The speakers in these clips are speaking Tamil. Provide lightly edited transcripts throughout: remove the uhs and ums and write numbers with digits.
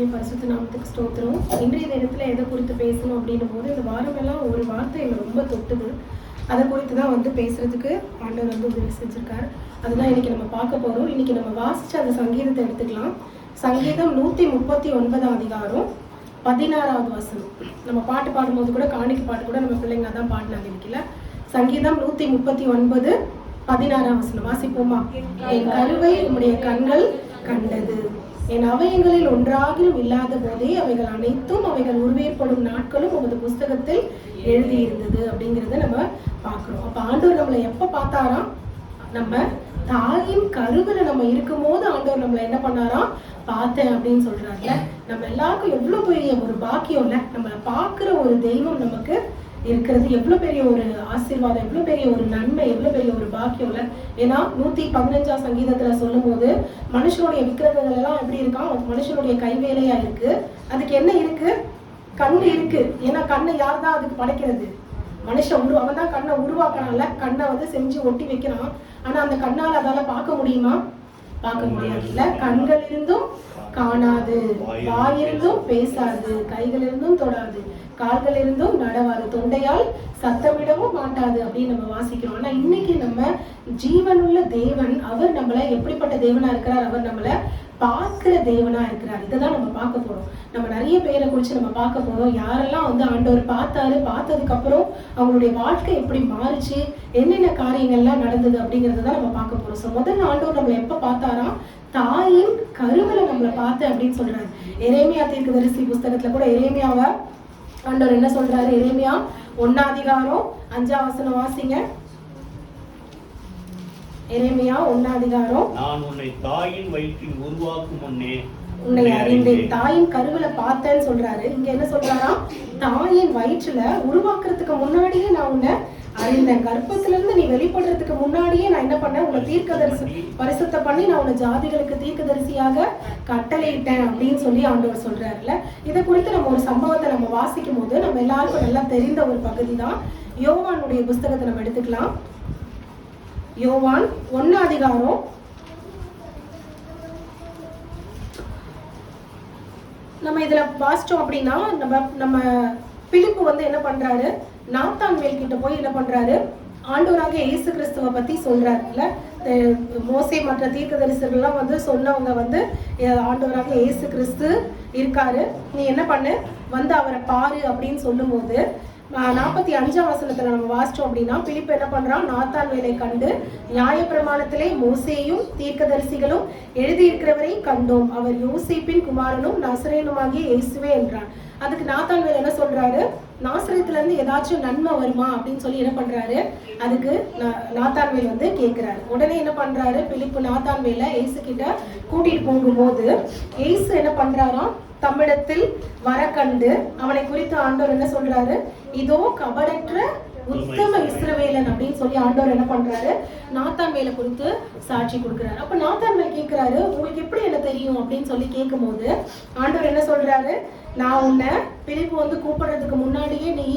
கர்த்தருடைய பரிசுத்த நாமத்துக்கு ஸ்தோத்திரம். இன்றைய தினத்தில் எதை குறித்து பேசணும் அப்படின்னும் போது இந்த வாரமெல்லாம் ஒரு வார்த்தை என்னை ரொம்ப தொட்டுது. அதை குறித்து தான் பேசுறதுக்கு ஆண்டவர் உதவி செஞ்சிருக்காரு. அதுதான் இன்னைக்கு நம்ம பார்க்க போகிறோம். இன்னைக்கு நம்ம வாசிச்ச அந்த சங்கீதத்தை எடுத்துக்கலாம். சங்கீதம் 139 அதிகாரம் 16வது வசனம். நம்ம பாட்டு பாடும்போது கூட காணிக்கை பாட்டு கூட நம்ம பிள்ளைங்க தான் பாடினாங்க இன்னைக்குல. சங்கீதம் 139 16வது வசனம் வாசிப்போமா? என் கருவை உம்முடைய கண்கள் கண்டது, என் அவயங்களில் ஒன்றாகிலும் இல்லாத போதே அவைகள் அனைத்தும் அவைகள் உருவேற்படும் நாட்களும் உமது புஸ்தகத்தில் எழுதியிருந்தது அப்படிங்கிறத நம்ம பார்க்குறோம். அப்போ ஆண்டவர் நம்மளை எப்போ பார்த்தாராம்? நம்ம தாயின் கருவில நம்ம இருக்கும் போது ஆண்டவர் நம்மளை என்ன பண்ணாராம்? பார்த்தேன் அப்படின்னு சொல்றாருல. நம்ம எல்லாருக்கும் எவ்வளவு பெரிய ஒரு பாக்கியம் இல்ல, நம்மளை பார்க்குற ஒரு தெய்வம் நமக்கு இருக்கிறது எவ்வளவு பெரிய ஒரு ஆசீர்வாதம், எவ்வளவு பெரிய ஒரு நன்மை, எவ்வளவு பெரிய ஒரு பாக்கியம் இல்ல. ஏன்னா 115 சங்கீதத்துல சொல்லும் போது மனுஷனுடைய விக்கிரகங்கள் எல்லாம் எப்படி இருக்கான்? மனுஷனுடைய கைவேலையா இருக்கு. அதுக்கு என்ன இருக்கு? கண்ணு இருக்கு. ஏன்னா கண்ணை யார் தான் அதுக்கு படைக்கிறது? மனுஷன் அவன் தான் கண்ணை உருவாக்குறான்ல. கண்ணை செஞ்சு ஒட்டி வைக்கிறான். ஆனா அந்த கண்ணால் அதால பார்க்க முடியுமா? பார்க்க முடியாது இல்ல. கண்கள் இருந்தும் காணாது, வாயிருந்தும் பேசாது, கைகள் இருந்தும் தொடாது, கால்கள் இருந்தும் நடவாது, தொண்டையால் சத்தமிடவும் மாட்டாது அப்படின்னு நம்ம வாசிக்கிறோம். ஆனா இன்னைக்கு நம்ம ஜீவனுள்ள தேவன் அவர் நம்மளை எப்படிப்பட்ட தேவனா இருக்கிறார்? அவர் நம்மளை பார்க்கிற தேவனா இருக்கிறார். இதைதான் நம்ம பார்க்க போறோம். நம்ம நிறைய பேரை குறிச்சு நம்ம பார்க்க போறோம். யாரெல்லாம் ஆண்டவர் பார்த்தாரு, பார்த்ததுக்கு அப்புறம் அவங்களுடைய வாழ்க்கை எப்படி மாறிச்சு, என்னென்ன காரியங்கள்லாம் நடந்தது அப்படிங்கறத தான் நம்ம பார்க்க போறோம். ஸோ முதல்ல ஆண்டவர் நம்மளை எப்ப பார்த்தாராம்? தாயின் கருவில நம்மளை பார்த்து அப்படின்னு சொல்றாரு. எரேமியா தீர்க்கதரிசி புஸ்தகத்துல கூட எரேமியாவை ஆண்டவர் என்ன சொல்றாரு? எரேமியா 1 அதிகாரம் 5 வசனம் வாசிங்க. எரேமியா 1 அதிகாரம். நான் உன்னை தாயின் வயிற்றில் உருவாக்கும் முன்னே உன்னை அறிந்தேன். தாயின் கருவில பார்த்தேன்னு சொல்றாரு. இங்க என்ன சொல்றாரா? தாயின் வயிற்றுல உருவாக்குறதுக்கு முன்னாடியே நான் உன்னை அறிந்தேன். கர்ப்பத்துல இருந்து நீ வெளிப்படுறதுக்கு முன்னாடியே நான் என்ன பண்ணேன்? உன்னை தீர்க்கதரிசி பரிசுத்த பண்ணி நான் உன்னை ஜாதிகளுக்கு தீர்க்கதரிசியாக கட்டளையிட்டேன் அப்படின்னு சொல்லி ஆண்டவர் சொல்றாருல்ல. இதை குறித்து நம்ம ஒரு சம்பவத்தை நம்ம வாசிக்கும் போது நம்ம எல்லாருக்கும் நல்லா தெரிந்த ஒரு பகுதி தான். யோவானுடைய புஸ்தகத்தை நம்ம எடுத்துக்கலாம். யோவான் 1 அதிகாரம் 1 இதுல வாசிச்சோம் அப்படின்னா நம்ம பிலிப்பு என்ன பண்றாரு? நாத்தான்வேல் கிட்ட போய் என்ன பண்றாரு? ஆண்டவராக இயேசு கிறிஸ்துவை பத்தி சொல்றாருல்ல. மோசே மற்ற தீர்க்கதரிசிகள்லாம் சொன்னவங்க ஆண்டவராக இயேசு கிறிஸ்து இருக்காரு, நீ என்ன பண்ணு, அவரை பாரு அப்படின்னு சொல்லும் போது 45 வசனத்துல நம்ம வாசிச்சோம் அப்படின்னா பிலிப்பு என்ன பண்றான்? நாத்தான்வேலை கண்டு, நியாயப்பிரமாணத்திலே மோசேயும் தீர்க்கதரிசிகளும் எழுதியிருக்கிறவரை கண்டோம், அவர் யோசேப்பின் குமாரனும் நசரேனுமாகிய இயேசுவே என்றான். அதுக்கு நாத்தான்வேல் என்ன சொல்றாரு? நாசரேத்துல இருந்து ஏதாச்சும் நன்மை வருமா அப்படின்னு சொல்லி என்ன பண்றாரு? அதுக்கு நாத்தான்வேல் கேட்கிறாரு. உடனே என்ன பண்றாரு? பிலிப்பு நாத்தான்வேலை இயேசு கிட்ட கூட்டிட்டு போகும்போது இயேசு என்ன பண்றாராம்? தம்மிடத்தில் வர கண்டு அவனை குறித்து ஆண்டவர் என்ன சொல்றாரு? இதோ கபடற்ற உத்தம இஸ்ரவேலன் அப்படின்னு சொல்லி ஆண்டவர் என்ன பண்றாரு? நாத்தான்வேலை குறித்து சாட்சி கொடுக்கிறாரு. அப்ப நாத்தான்வேல் கேட்கிறாரு, உங்களுக்கு எப்படி என்ன தெரியும் அப்படின்னு சொல்லி கேட்கும் போது ஆண்டவர் என்ன சொல்றாரு? நான் உன்னை பிலிப்பு கூப்பிடுறதுக்கு முன்னாடியே நீ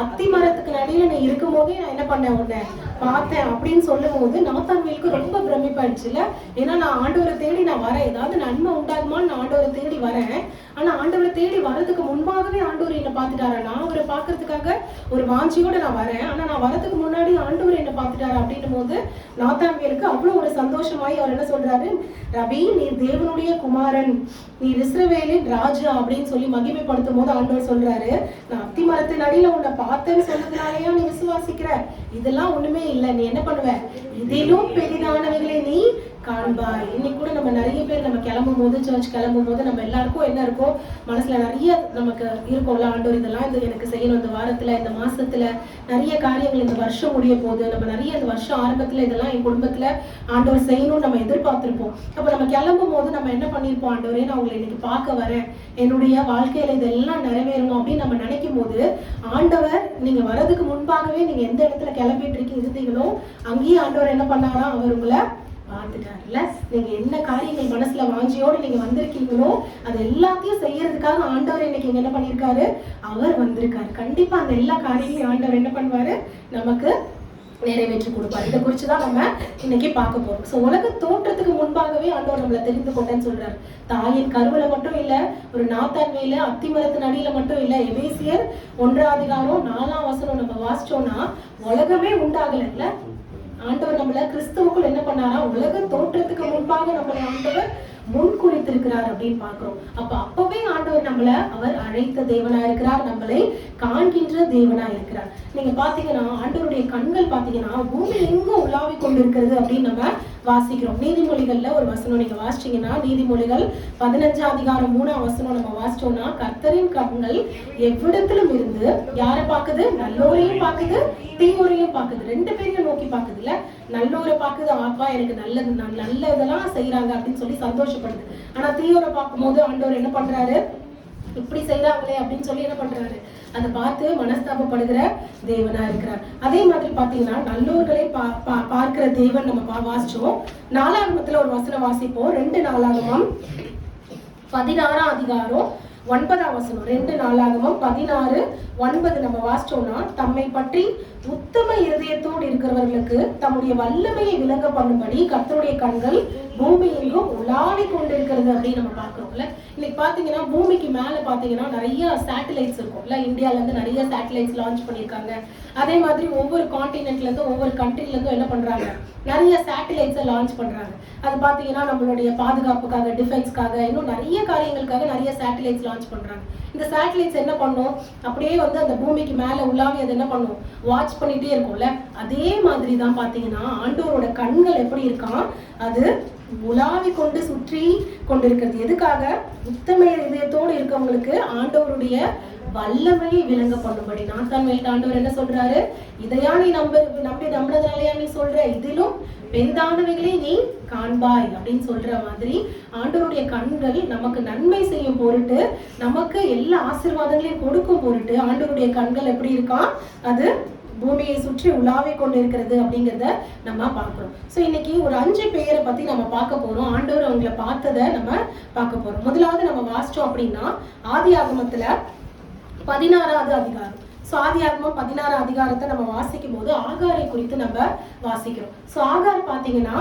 அத்தி மரத்துக்கு நடுவில் நீ இருக்கும் போதே நான் என்ன பண்ணேன்? உன்னை பார்த்தேன் அப்படின்னு சொல்லும் போது நாத்தான்வேலுக்கு ரொம்ப பிரமிப்பாயிடுச்சு இல்ல. ஏன்னா நான் ஆண்டவரை தேடி நான் வரேன், ஏதாவது நன்மை உண்டாகுமான்னு நான் ஆண்டவரை தேடி வரேன். ஆனா ஆண்டவரை தேடி வர்றதுக்கு முன்பாகவே ஆண்டவர் என்ன பார்த்துட்டாரா? நான் அவரை பார்க்கறதுக்காக ஒரு வாஞ்சியோட நான் வரேன், ஆனா நான் வரதுக்கு முன்னாடி ஆண்டவர் என்ன பார்த்துட்டாரா அப்படின்னும் போது நாத்தான்வேலுக்கு அவ்வளவு ஒரு சந்தோஷமாயி அவர் என்ன சொல்றாரு? ரபி, நீ தேவனுடைய குமாரன், நீ இஸ்ரவேலின் ராஜா அப்படின்னு சொல்லி மகிமைப்படுத்தும் போது ஆண்டவர் சொல்றாரு, நான் அத்தி மரத்தின் அடியில உன்னை பார்த்தேன்னு சொன்னதுனாலயா நீ விசுவாசிக்கிற? இதெல்லாம் ஒண்ணுமே இல்லை, நீ என்ன பண்ணுவ? இதிலும் பெரிதானவைகளை நீ காண்பாய். இன்னைக்கு கூட நம்ம நிறைய பேர் நம்ம கிளம்பும் போது, சர்ச் கிளம்பும் போது நம்ம எல்லாருக்கும் என்ன இருக்கும்? மனசுல நிறைய நமக்கு இருக்கும்ல, ஆண்டவர் இதெல்லாம் எனக்கு செய்யணும், இந்த வாரத்துல இந்த மாசத்துல நிறைய காரியங்கள், இந்த வருஷம் முடிய போகுது, நம்ம நிறைய இந்த வருஷம் ஆரம்பத்துல இதெல்லாம் என் குடும்பத்துல ஆண்டவர் செய்யணும்னு நம்ம எதிர்பார்த்திருப்போம். அப்ப நம்ம கிளம்பும் போது நம்ம என்ன பண்ணிருப்போம்? ஆண்டவரே, நான் உங்களை இன்னைக்கு பார்க்க வரேன், என்னுடைய வாழ்க்கையில இதெல்லாம் நிறைவேறணும் அப்படின்னு நம்ம நினைக்கும் போது ஆண்டவர் நீங்க வரதுக்கு முன்பாகவே நீங்க எந்த இடத்துல கிளம்பிட்டு இருந்தீங்களோ அங்கேயே ஆண்டவர் என்ன பண்ணாரா? அவர் உங்களை பார்த்துட்டாருல. நீங்க என்ன காரியங்கள் மனசுல வாஞ்சியோடு நீங்க வந்திருக்கீங்களோ அது எல்லாத்தையும் செய்யறதுக்காக ஆண்டவர் இன்னைக்கு என்ன பண்ணிருக்காரு? அவர் வந்திருக்காரு. கண்டிப்பா அந்த எல்லா காரியங்களையும் ஆண்டவர் என்ன பண்ணுவாரு? நமக்கு நிறைவேற்றி கொடுப்பார். இதை குறித்து தான் நம்ம இன்னைக்கு பார்க்க போறோம். ஸோ உலக தோற்றத்துக்கு முன்பாகவே ஆண்டவர் நம்மளை தெரிந்து கொண்டேன்னு சொல்றாரு. தாயின் கருவில மட்டும் இல்ல, ஒரு நாத்தான்மையில அத்திமரத்தின் அடியில மட்டும் இல்ல, எபேசியர் 1:4 நம்ம வாசிச்சோம்னா உலகமே உண்டாகல இல்ல, ஆண்டவர் நம்மள கிறிஸ்துவுக்குள் என்ன பண்ணாரா, உலக தோற்றத்துக்கு முன்பாக நம்மளை ஆண்டவர் முன்குறித்திருக்கிறார் அப்படின்னு பாக்குறோம். அப்பவே ஆண்டவர் நம்மளை அவர் அழைத்த தேவனா இருக்கிறார், நம்மளை காண்கின்ற தேவனா இருக்கிறார். நீங்க பாத்தீங்கன்னா ஆண்டவருடைய கண்கள் பாத்தீங்கன்னா பூமி எங்கும் உலாவி கொண்டிருக்கிறது அப்படின்னு நம்ம வாசிக்கிறோம். நீதிமொழிகள்ல ஒரு வசனம் நீங்க வாசிச்சீங்கன்னா, நீதிமொழிகள் 15:3 நம்ம வாசிச்சோம்னா, கர்த்தரின் கண்கள் எவ்விடத்திலும் இருந்து யாரை பாக்குது, நல்லோரையும் பாக்குது தீயோரையும் பாக்குது, ரெண்டு பேரையும் நோக்கி பாக்குது இல்ல. நல்லோரை பாக்குது, அப்பா எனக்கு நல்ல இதெல்லாம் செய்யறாங்க அப்படின்னு சொல்லி சந்தோஷப்படுது. ஆனா தீயோரை பார்க்கும் போது ஆண்டவர் என்ன பண்றாரு, இப்படி செய்யறாங்களே அப்படின்னு சொல்லி என்ன பண்றாரு, அதை பார்த்து மனஸ்தாபப்படுகிற தேவனா இருக்கிறார். அதே மாதிரி பாத்தீங்கன்னா நல்லோர்களை பார்க்கிற தேவன் நம்ம வாசிச்சோம். 4ஆகமத்துல ஒரு வசனம் வாசிப்போம். 2 நாளாகமம் 16:9 2 நாளாகமம் 16:9 நம்ம வாசிச்சோம்னா, தம்மை பற்றி உத்தம இருதயத்தோடு இருக்கிறவர்களுக்கு தம்முடைய வல்லமையை விளங்க பண்ணும்படி கர்த்தருடைய கண்கள் பூமி எங்கும் உலாவி கொண்டிருக்கிறது அப்படின்னு நம்ம பாக்குறோம்ல. இன்னைக்கு பாத்தீங்கன்னா பூமிக்கு மேல பாத்தீங்கன்னா நிறைய சேட்டலைட்ஸ் இருக்கும்ல. இந்தியால இருந்து நிறைய சேட்டலைட்ஸ் லான்ச் பண்ணிருக்காங்க. அதே மாதிரி ஒவ்வொரு கான்டினென்ட்ல இருந்து ஒவ்வொரு கண்ட்ரில இருந்தும் என்ன பண்றாங்க, நிறைய சேட்டலைட்ஸை லான்ச் பண்றாங்க. அது பாத்தீங்கன்னா நம்மளுடைய பாதுகாப்புக்காக, டிஃபென்ஸ்க்காக, இன்னும் நிறைய காரியங்களுக்காக நிறைய சேட்டலைட்ஸ் லான்ச் பண்றாங்க. இந்த சேட்டலைட்ஸ் என்ன பண்ணும், அப்படியே வந்து அந்த பூமிக்கு மேல உலாவி அது என்ன பண்ணும், வாட்ச் பண்ணிட்டே இருக்கும்ல. அதே மாதிரி தான் பாத்தீங்கன்னா ஆண்டவரோட கண்கள் எப்படி இருக்கான், அது உலாவி கொண்டு சுற்றி கொண்டிருக்கிறது. எதுக்காக, உத்தம இதயத்தோடு இருக்கவங்களுக்கு ஆண்டவருடைய வல்லமையை விளங்க பண்ணும்படி. நாத்தான்வேல் ஆண்டவர் என்ன சொல்றாரு, இதையா நீ நம்புறதுனாலயா நீ சொல்ற, இதிலும் பெரிதானவைகளை நீ காண்பாய் அப்படின்னு சொல்ற மாதிரி ஆண்டவருடைய கண்கள் நமக்கு நன்மை செய்யும் பொருட்டு, நமக்கு எல்லா ஆசீர்வாதங்களையும் கொடுக்கும் பொருட்டு ஆண்டவருடைய கண்கள் எப்படி இருக்கான், அது பூமியை சுற்றி உலாவி கொண்டு இருக்கிறது அப்படிங்கிறத நம்ம பார்க்கிறோம். ஸோ இன்னைக்கு ஒரு 5 பேரை பத்தி நம்ம பார்க்க போறோம். ஆண்டவர் அவங்களை பார்த்ததை நம்ம பார்க்க போறோம். முதலாவது நம்ம வாசிச்சோம் அப்படின்னா, ஆதியாகமத்துல 16வது அதிகாரம். ஸோ ஆதியாகமம் 16 அதிகாரத்தை நம்ம வாசிக்கும் போது ஆகாரை குறித்து நம்ம வாசிக்கிறோம். ஸோ ஆகார் பார்த்தீங்கன்னா,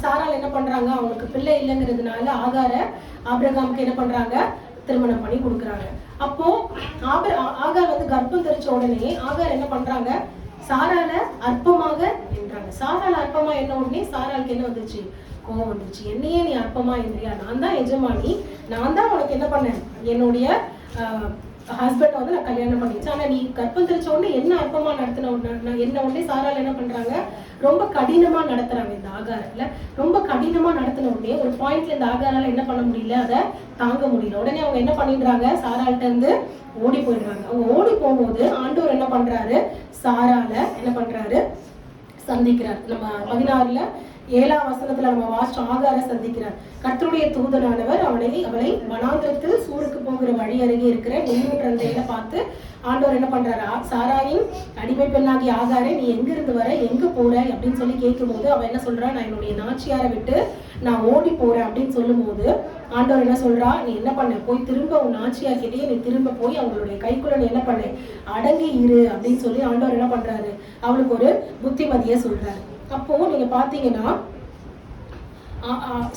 சாரால் என்ன பண்றாங்க, அவங்களுக்கு பிள்ளை இல்லைங்கிறதுனால ஆகாரை ஆபிரகாமுக்கு என்ன பண்றாங்க, திருமணம் பண்ணி கொடுக்குறாங்க. அப்போ ஆகார் வந்து கர்ப்பம் தெரிச்ச உடனே ஆகார் என்ன பண்றாங்க, சாரால அற்பமாக என்றாங்க. சாரால அற்பமா என்ன உடனே சாராளுக்கு என்ன வந்துச்சு, கோவம் வந்துச்சு. என்னையே நீ அற்பமா என்றியா, நான் தான் எஜமானி, நான் தான் உனக்கு என்ன பண்ணேன், என்னுடைய ஹஸ்பண்ட் வந்து நான் கல்யாணம் பண்ணிச்சேன், ஆனா நீ கர்ப்பம் தெரிச்ச உடனே என்ன அற்பமா நடத்தின என்ன உடனே சாரால் என்ன பண்றாங்க, ரொம்ப கடினமா நடத்துறாங்க. இந்த ஆகாரத்துல ரொம்ப கடினமா நடத்தின உடனே ஒரு பாயிண்ட்ல இந்த ஆகாரால என்ன பண்ண முடியல, அதை தாங்க முடியல. உடனே அவங்க என்ன பண்ணிடுறாங்க, சாரால்கிட்ட இருந்து ஓடி போயிடுறாங்க. அவங்க ஓடி போகும்போது ஆண்டவர் என்ன பண்றாரு, சாரால என்ன பண்றாரு, சந்திக்கிறார். நம்ம 16:7 வசனத்துல நம்ம வாசிச்சோம், ஆகாரை சந்திக்கிறார். கர்த்தருடைய தூதனானவர் அவளை வனாந்திரத்தில் சூருக்கு போகிற வழி அருகே இருக்கிற நெய்யூற்றந்தையில பார்த்து ஆண்டவர் என்ன பண்றாரு, சாராயின் அடிமை பெண்ணாகி ஆகாரே, நீ எங்க இருந்து வர, எங்க போற அப்படின்னு சொல்லி கேட்கும் போது அவ என்ன சொல்றா, நான் என்னுடைய நாச்சியாரை விட்டு நான் ஓடி போறேன் அப்படின்னு சொல்லும் போது ஆண்டவர் என்ன சொல்றா, நீ என்ன பண்ண, போய் திரும்ப உன் நாச்சியார்கிட்டயே நீ திரும்ப போய் அவங்களுடைய கைக்குள்ள நீ என்ன பண்ண, அடங்கி இரு அப்படின்னு சொல்லி ஆண்டவர் என்ன பண்றாரு, அவளுக்கு ஒரு புத்திமதியை சொல்றாரு. அப்போ நீங்க பாத்தீங்கன்னா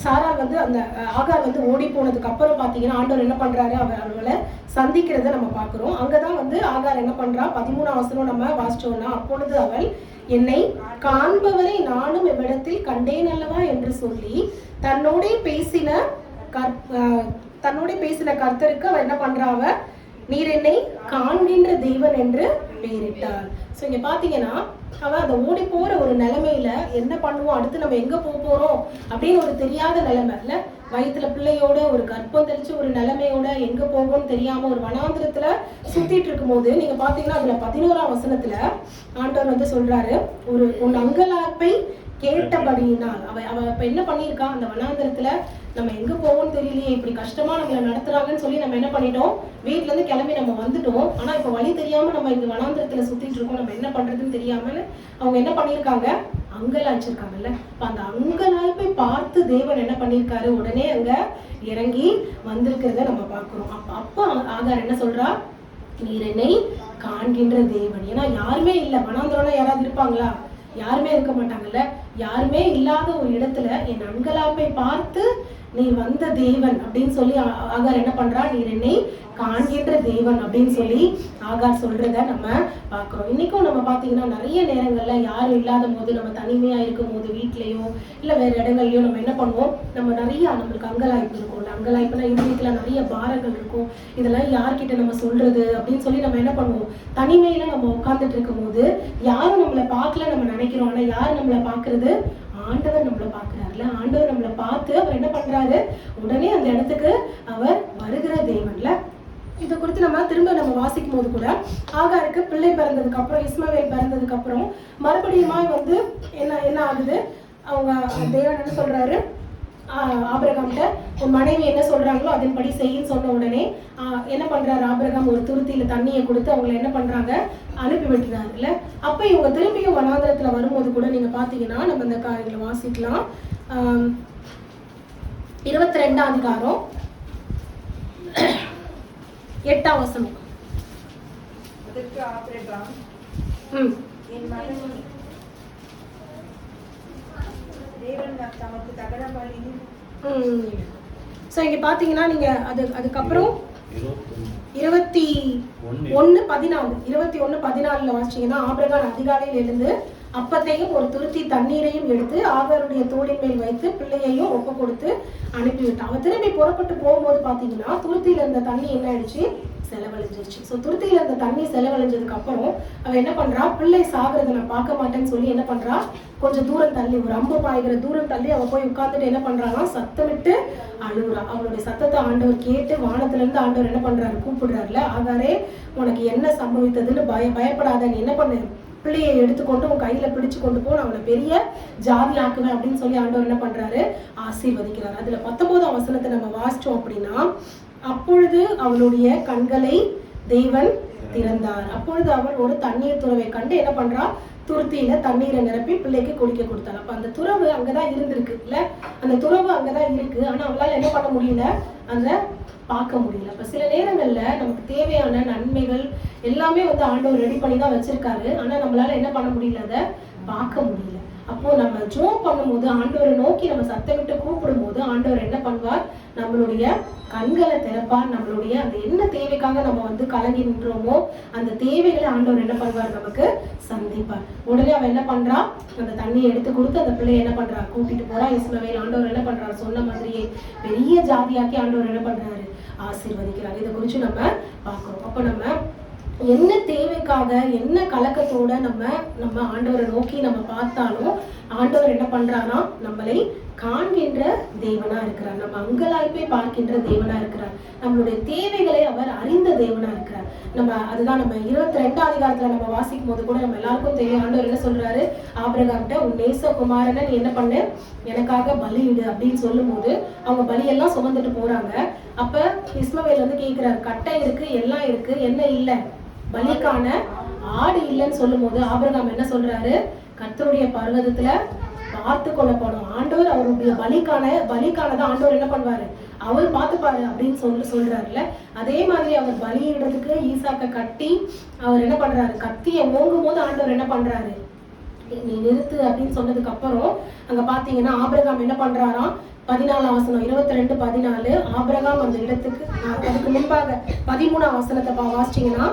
சாரால் வந்து அந்த ஆகார் வந்து ஓடி போனதுக்கு அப்புறம் பாத்தீங்கன்னா ஆண்டவர் என்ன பண்றாரு, அவளை சந்திக்கிறத நம்ம பாக்குறோம். அங்கதான் வந்து ஆகார் என்ன பண்றா, 13 வசனம் நம்ம வாசிச்சோம்னா, அப்பொழுது அவள் என்னை காண்பவரை நானும் இவ்விடத்தில் கண்டேன் அல்லவா என்று சொல்லி தன்னோட பேசின கர்த்தருக்கு அவ என்ன பண்றா, அவ நீர் என்னை காண்கின்ற தெய்வன் என்று பெயரிட்டாள். ஸோ இங்க பாத்தீங்கன்னா அவ அந்த ஓடி போற ஒரு நிலைமையில என்ன பண்ணுவோம், அடுத்து நம்ம எங்க போறோம் அப்படின்னு ஒரு தெரியாத நிலைமை இல்ல, வயிற்றுல பிள்ளையோட ஒரு கர்ப்பம் தெளிச்சு ஒரு நிலைமையோட எங்க போகணும்னு தெரியாம ஒரு வனாந்திரத்துல சுத்திட்டு இருக்கும் போது நீங்க பாத்தீங்கன்னா அதுல 11ஆம் வசனத்துல ஆண்டவர் வந்து சொல்றாரு, உன் அங்கலார்ப்பை கேட்டபடியினால் அவ இப்ப என்ன பண்ணிருக்கா, அந்த வனாந்திரத்துல நம்ம எங்க போவோம்னு தெரியலையே, இப்படி கஷ்டமா நம்மளை நடத்துறாங்கன்னு சொல்லி நம்ம என்ன பண்ணிட்டோம், வீட்டுல இருந்து கிளம்பி நம்ம வந்துட்டோம். ஆனா இப்ப வழி தெரியாம நம்ம இந்த வனாந்திரத்துல சுத்திட்டு இருக்கோம், நம்ம என்ன பண்றதுன்னு தெரியாம அவங்க என்ன பண்ணிருக்காங்க, அங்கலாய்ச்சிருக்காங்கல்ல. இப்ப அந்த அங்கலாய்ப்பை பார்த்து தேவன் என்ன பண்ணிருக்காரு, உடனே அங்க இறங்கி வந்திருக்கிறத நம்ம பாக்குறோம். அப்ப ஆகார் என்ன சொல்றா, நீர் என்னை காண்கின்ற தேவன். ஏன்னா யாருமே இல்ல, வனாந்திரம்னா யாராவது இருப்பாங்களா, யாருமே இருக்க மாட்டாங்கல்ல. யாருமே இல்லாத ஒரு இடத்துல என் அங்கலாப்பை பார்த்து நீ வந்த தேவன் அப்படின்னு சொல்லி ஆகார் என்ன பண்றா, நீர் என்னை காண்கின்ற தேவன் அப்படின்னு சொல்லி ஆகார் சொல்றத நம்ம பார்க்கிறோம். இன்னைக்கும் நம்ம பாத்தீங்கன்னா நிறைய நேரங்கள்ல யாரும் இல்லாத போது, நம்ம தனிமையா இருக்கும் போது வீட்லயோ இல்ல வேற இடங்கள்லயோ நம்ம என்ன பண்ணுவோம், நம்ம நிறைய நம்மளுக்கு அங்கலாய்ப்பு இருக்கும். அங்கலாய்ப்புனா வீட்டுல நிறைய பாரங்கள் இருக்கும். இதெல்லாம் யார்கிட்ட நம்ம சொல்றது அப்படின்னு சொல்லி நம்ம என்ன பண்ணுவோம், தனிமையில நம்ம உட்கார்ந்துட்டு இருக்கும் போது யாரும் நம்மளை பார்க்கல நம்ம நினைக்கிறோம். ஆனா யார் நம்மளை பாக்குறது, ஆண்டவர் நம்மளை பார்க்கிறாருல. ஆண்டவர் நம்மளை பார்த்து அவர் என்ன பண்றாரு, உடனே அந்த இடத்துக்கு அவர் வருகிற தேவன்ல. இதை குறித்து நம்ம திரும்ப வாசிக்கும் போது கூட ஆகாருக்கு பிள்ளை பிறந்ததுக்கு அப்புறம், இஸ்மவேல் பிறந்ததுக்கு அப்புறம் மறுபடியும் வந்து என்ன ஆகுது, அவங்க தேவன் என்ன சொல்றாரு, ஆபிரகாம்கிட்ட உன் மனைவி என்ன சொல்றாங்களோ அதன்படி செய்யின்னு சொன்ன உடனே என்ன பண்றாரு, ஆபிரகாம் ஒரு துருத்தியில தண்ணியை கொடுத்து அவங்களை என்ன பண்றாங்க, அனுப்பி விட்டுறாருல்ல. அப்ப இவங்க திரும்பியும் வனாந்திரத்துல வரும்போது கூட நீங்க பாத்தீங்கன்னா நம்ம இந்த காரியங்களை வாசிக்கலாம். 22ஆம் அதிகாரம் 8ஆம் வசனம். அதற்கு ஆபிரகாம், என் மகனே, தேவன் தமக்கு தகன பலி. சோ இங்க பாத்தீங்கன்னா நீங்க அதுக்கப்புறம் 21:14 வாசிச்சீங்கன்னா, ஆபிரகாம் அதிகாலையில் எழுந்து அப்பத்தையும் ஒரு துருத்தி தண்ணீரையும் எடுத்து ஆகாருடைய தோளின் மேல் வைத்து பிள்ளையையும் ஒப்பு கொடுத்து அனுப்பிவிட்டான். அவன் திரும்பி புறப்பட்டு போகும்போது பாத்தீங்கன்னா துருத்தியில இருந்த தண்ணி என்ன ஆயிடுச்சு, செலவழிஞ்சிருச்சு. ஸோ துருத்தியில இருந்த தண்ணி செலவழிஞ்சதுக்கு அப்புறம் அவன் என்ன பண்றா, பிள்ளை சாகுறத நான் பார்க்க மாட்டேன்னு சொல்லி என்ன பண்றா, கொஞ்சம் தூரம் தள்ளி, ஒரு அம்பு பாய்கிற தூரம் தள்ளி அவ போய் உட்கார்ந்துட்டு என்ன பண்றான்னா சத்தமிட்டு அழுகுறா. அவளுடைய சத்தத்தை ஆண்டவர் கேட்டு வானத்துல இருந்து ஆண்டவர் என்ன பண்றாரு, கூப்பிடுறாருல, ஆகாரே உனக்கு என்ன சம்பவித்ததுன்னு பயப்படாத, நீ என்ன பண்ணு, பிள்ளையை எடுத்துக்கொண்டு உன் கையில பிடிச்சு கொண்டு போ, நான் அவனை பெரிய ஜாதி ஆக்குவேன் அப்படின்னு சொல்லி ஆண்டவர் என்ன பண்றாரு, ஆசீர்வதிக்கிறார். அதுல 19ஆம் வசனத்தை நம்ம வாசிச்சோம் அப்படின்னா, அப்பொழுது அவளுடைய கண்களை தேவன் திறந்தார். அப்பொழுது அவள் ஒரு தண்ணீர் துறவை கண்டு என்ன பண்றா, துருத்தியில தண்ணீரை நிரப்பி பிள்ளைக்கு குடிக்க கொடுத்தாள். அப்ப அந்த துறவு அங்கதான் இருந்திருக்கு இல்ல, அந்த துறவு அங்கதான் இருக்கு. ஆனா அவளால என்ன பண்ண முடியல, அந்த பார்க்க முடியல. அப்ப சில நேரங்கள்ல நமக்கு தேவையான நன்மைகள் எல்லாமே ஆண்டவர் ரெடி பண்ணி தான் வச்சிருக்காரு. ஆனா நம்மளால என்ன பண்ண முடியல, அதை பார்க்க முடியல. அப்போ நம்ம ஜோம் பண்ணும்போது, ஆண்டவரை நோக்கி நம்ம சத்தமிட்டு கூப்பிடும் போது ஆண்டவர் என்ன பண்ணுவார், நம்மளுடைய கண்களை திறப்பார். நம்மளுடைய அந்த என்ன தேவைக்காக நம்ம கலங்கி நின்றோமோ அந்த தேவைகளை ஆண்டவர் என்ன பண்ணுவார், நமக்கு சந்திப்பார். உடனே அவன் என்ன பண்றா, அந்த தண்ணியை எடுத்து கொடுத்து அந்த பிள்ளைய என்ன பண்றா, கூட்டிட்டு போறா. இஸ்மவேல் ஆண்டவர் என்ன பண்றாரு, சொன்ன மாதிரியே பெரிய ஜாதியாக்கி ஆண்டவர் என்ன பண்றாரு, ஆசீர்வதிக்கிறார். இதை குறிச்சு நம்ம பார்க்கிறோம். அப்ப நம்ம என்ன தேவைக்காக என்ன கலக்கத்தோட நம்ம ஆண்டவரை நோக்கி நம்ம பார்த்தாலும் ஆண்டவர் என்ன பண்றாரா, நம்மளை காண்கின்ற தேவனா இருக்கிறார். நம்ம அங்கலாய்ப்பை பார்க்கின்ற தேவனா இருக்கிறார். நம்மளுடைய தேவைகளை அவர் அறிந்த தேவனா இருக்கிறார். அதுதான் நம்ம 22ஆம் அதிகாரத்துல நம்ம வாசிக்கும் போது கூட நம்ம எல்லாருக்கும் தெரியும், ஆண்டவர் என்ன சொல்றாரு, ஆபிரகாம்கிட்ட உன் நேசகுமாரனை நீ என்ன பண்ணு, எனக்காக பலியிடு அப்படின்னு சொல்லும் போது அவங்க பலியெல்லாம் சுமந்துட்டு போறாங்க. அப்ப இஸ்மவேல் கேட்கிறாரு, கட்டை இருக்கு, எல்லாம் இருக்கு, என்ன இல்லை, பலிக்கான ஆடு இல்லைன்னு சொல்லும் போது ஆபிரகாம் என்ன சொல்றாரு, கர்த்தருடைய பர்வதத்துல பார்த்து கொள்ள போனோம். ஆண்டவர் அவருடைய பலிக்கானதான் ஆண்டவர் என்ன பண்ணுவாரு, அவர் பார்த்துப்பாரு அப்படின்னு சொல்றாருல்ல. அதே மாதிரி அவர் பலியிடுறதுக்கு ஈசாக்க கட்டி அவர் என்ன பண்றாரு, கத்திய ஓங்கும் போது ஆண்டவர் என்ன பண்றாரு, நீ நிறுத்து அப்படின்னு சொன்னதுக்கு அப்புறம் அங்க பாத்தீங்கன்னா ஆபிரகாம் என்ன பண்றாராம், 14ஆம் வசனம் 22:14 ஆபிரகாம் அந்த இடத்துக்கு, அதுக்கு முன்பாக 13ஆம் வசனத்தை வாசிச்சீங்கன்னா,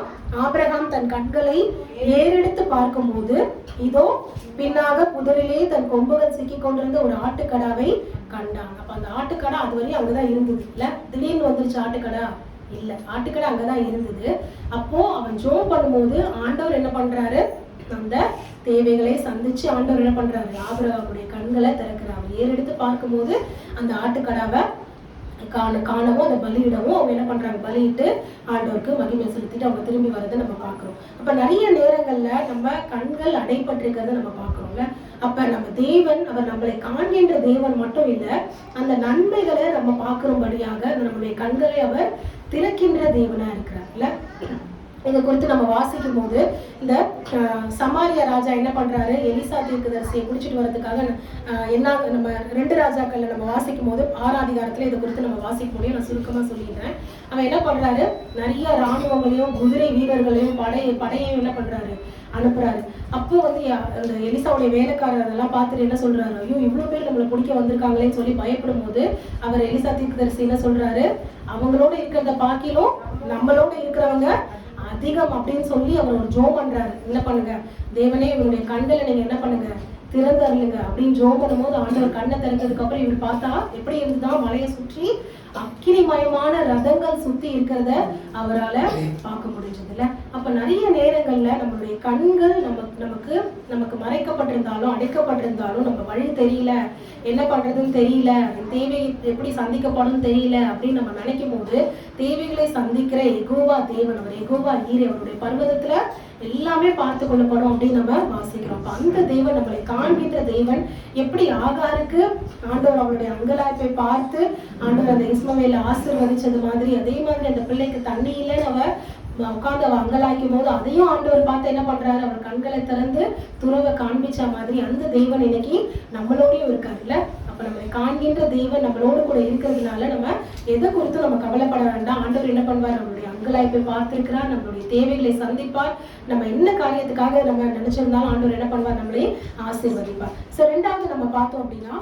ஆபிரகாம் தன் கண்களை ஏறெடுத்து பார்க்கும் போது இதோ பின்னாக புதரிலே தன் கொம்புகள் சிக்கி கொண்டிருந்த ஒரு ஆட்டுக்கடாவை கண்டான். அப்ப அந்த ஆட்டுக்கடா அதுவரையும் அங்கதான் இருந்தது இல்ல, திடீர்னு வந்துருச்சு ஆட்டுக்கடா இல்ல, ஆட்டுக்கடை அங்கதான் இருந்தது. அப்போ அவன் ஜோம் பண்ணும்போது ஆண்டவர் என்ன பண்றாரு, அந்த தேவைகளை சந்திச்சு ஆண்டவர் என்ன பண்றாரு, ஆபிரகாமுடைய கண்களை திறக்கிறார். ஏறெடுத்து பார்க்கும் போது அந்த ஆட்டுக்கடாவை காணவும் அந்த பலியிடவும் அவங்க என்ன பண்றாங்க, பலியிட்டு ஆண்டவருக்கு மகிமை செலுத்திட்டு அவங்க திரும்பி வரதை நம்ம பாக்குறோம். அப்ப நிறைய நேரங்கள்ல நம்ம கண்கள் அடைபட்டிருக்கிறத நம்ம பாக்குறோம்ல. அப்ப நம்ம தேவன் அவர் நம்மளை காண்கின்ற தேவன் மட்டும் இல்ல, அந்த நன்மைகளை நம்ம பாக்குறபடியாக நம்மளுடைய கண்களை அவர் திறக்கின்ற தேவனா இருக்கிறார்ல. இதை குறித்து நம்ம வாசிக்கும் போது இந்த சமாரியா ராஜா என்ன பண்றாரு, எலிசா தீர்க்கதரிசியை குடிச்சிட்டு வர்றதுக்காக என்ன நம்ம 2 ராஜாக்கள்ல நம்ம வாசிக்கும் போது 6ஆம் அதிகாரத்துல இதை குறித்து நம்ம வாசிக்க முடியும். நான் சுருக்கமா சொல்லிடுறேன். அவன் என்ன பண்றாரு, நிறைய ராணுவங்களையும் குதிரை வீரர்களையும் படையையும் என்ன பண்றாரு, அனுப்புறாரு. அப்போ வந்து அந்த எலிசாவுடைய வேலைக்காரர் அதெல்லாம் பார்த்துட்டு என்ன சொல்றாரு, ஐயோ இவ்வளவு பேர் நம்மளை பிடிக்க வந்திருக்காங்களேன்னு சொல்லி பயப்படும் போது அவர் எலிசா தீர்க்கதரிசி என்ன சொல்றாரு, அவங்களோட இருக்கிறத பாக்கிலும் நம்மளோட இருக்கிறவங்க அதிகம் அப்படின்னு சொல்லி அவர் ஒரு ஜோம் பண்றாரு. என்ன பண்ணுங்க, தேவனே இவருடைய கண்களை நீங்க என்ன பண்ணுங்க, திறந்து அருளுங்க அப்படின்னு ஜோம் பண்ணும்போது ஆண்டவர் கண்ணை திறந்ததுக்கு அப்புறம் இவர் பார்த்தா எப்படி இருந்துதான் மலையை சுற்றி அக்கினிமயமான ரதங்கள் சுத்தி இருக்கிறத அவரால பார்க்க முடிஞ்சதுல. அப்ப நிறைய நேரங்கள்ல நம்மளுடைய கண்கள் நமக்கு மறைக்கப்பட்டிருந்தாலும் அடைக்கப்பட்டிருந்தாலும் நம்ம வழி தெரியல, என்ன பண்றதுன்னு தெரியல, தேவை எப்படி சந்திக்கப்படும் தெரியல அப்படின்னு நம்ம நினைக்கும் போது தேவைகளை சந்திக்கிற எகோவா தேவன், அவர் எகோவா ஈரே, அவருடைய பர்வதத்துல எல்லாமே பார்த்து கொள்ளப்படும் அப்படின்னு நம்ம வாசிக்கிறோம். அந்த தேவன் நம்மளை காண்கின்ற தேவன். எப்படி ஆகாருக்கு ஆண்டவர் அவருடைய அங்கலாய்ப்பை பார்த்து ஆண்டவர் அந்த இஸ்மவேலை ஆசீர்வதிச்சது மாதிரி, அதே மாதிரி அந்த பிள்ளைக்கு தண்ணி இல்லைன்னு அவ உட்காந்து அவ அங்கலாய்க்கும் போது அதையும் ஆண்டவர் பார்த்து என்ன பண்றாரு, அவர் கண்களை திறந்து துறவை காண்பிச்ச மாதிரி அந்த தேவன் இன்னைக்கு நம்மளோடயும் இருக்காருல்ல. அப்ப நம்மளை காண்கின்ற தேவன் நம்மளோட கூட இருக்கிறதுனால நம்ம எதை குறித்தும் நம்ம கவலைப்பட வேண்டாம். ஆண்டவர் என்ன பண்ணுவார், நம்மளுடைய அங்கலாய்ப்பை பார்த்திருக்கிறார், நம்மளுடைய தேவைகளை சந்திப்பார். நம்ம என்ன காரியத்துக்காக நம்ம நினைச்சிருந்தாலும் ஆண்டவர் என்ன பண்ணுவார், நம்மளே ஆசீர்வதிப்பார். சோ 2வது நம்ம பார்த்தோம் அப்படின்னா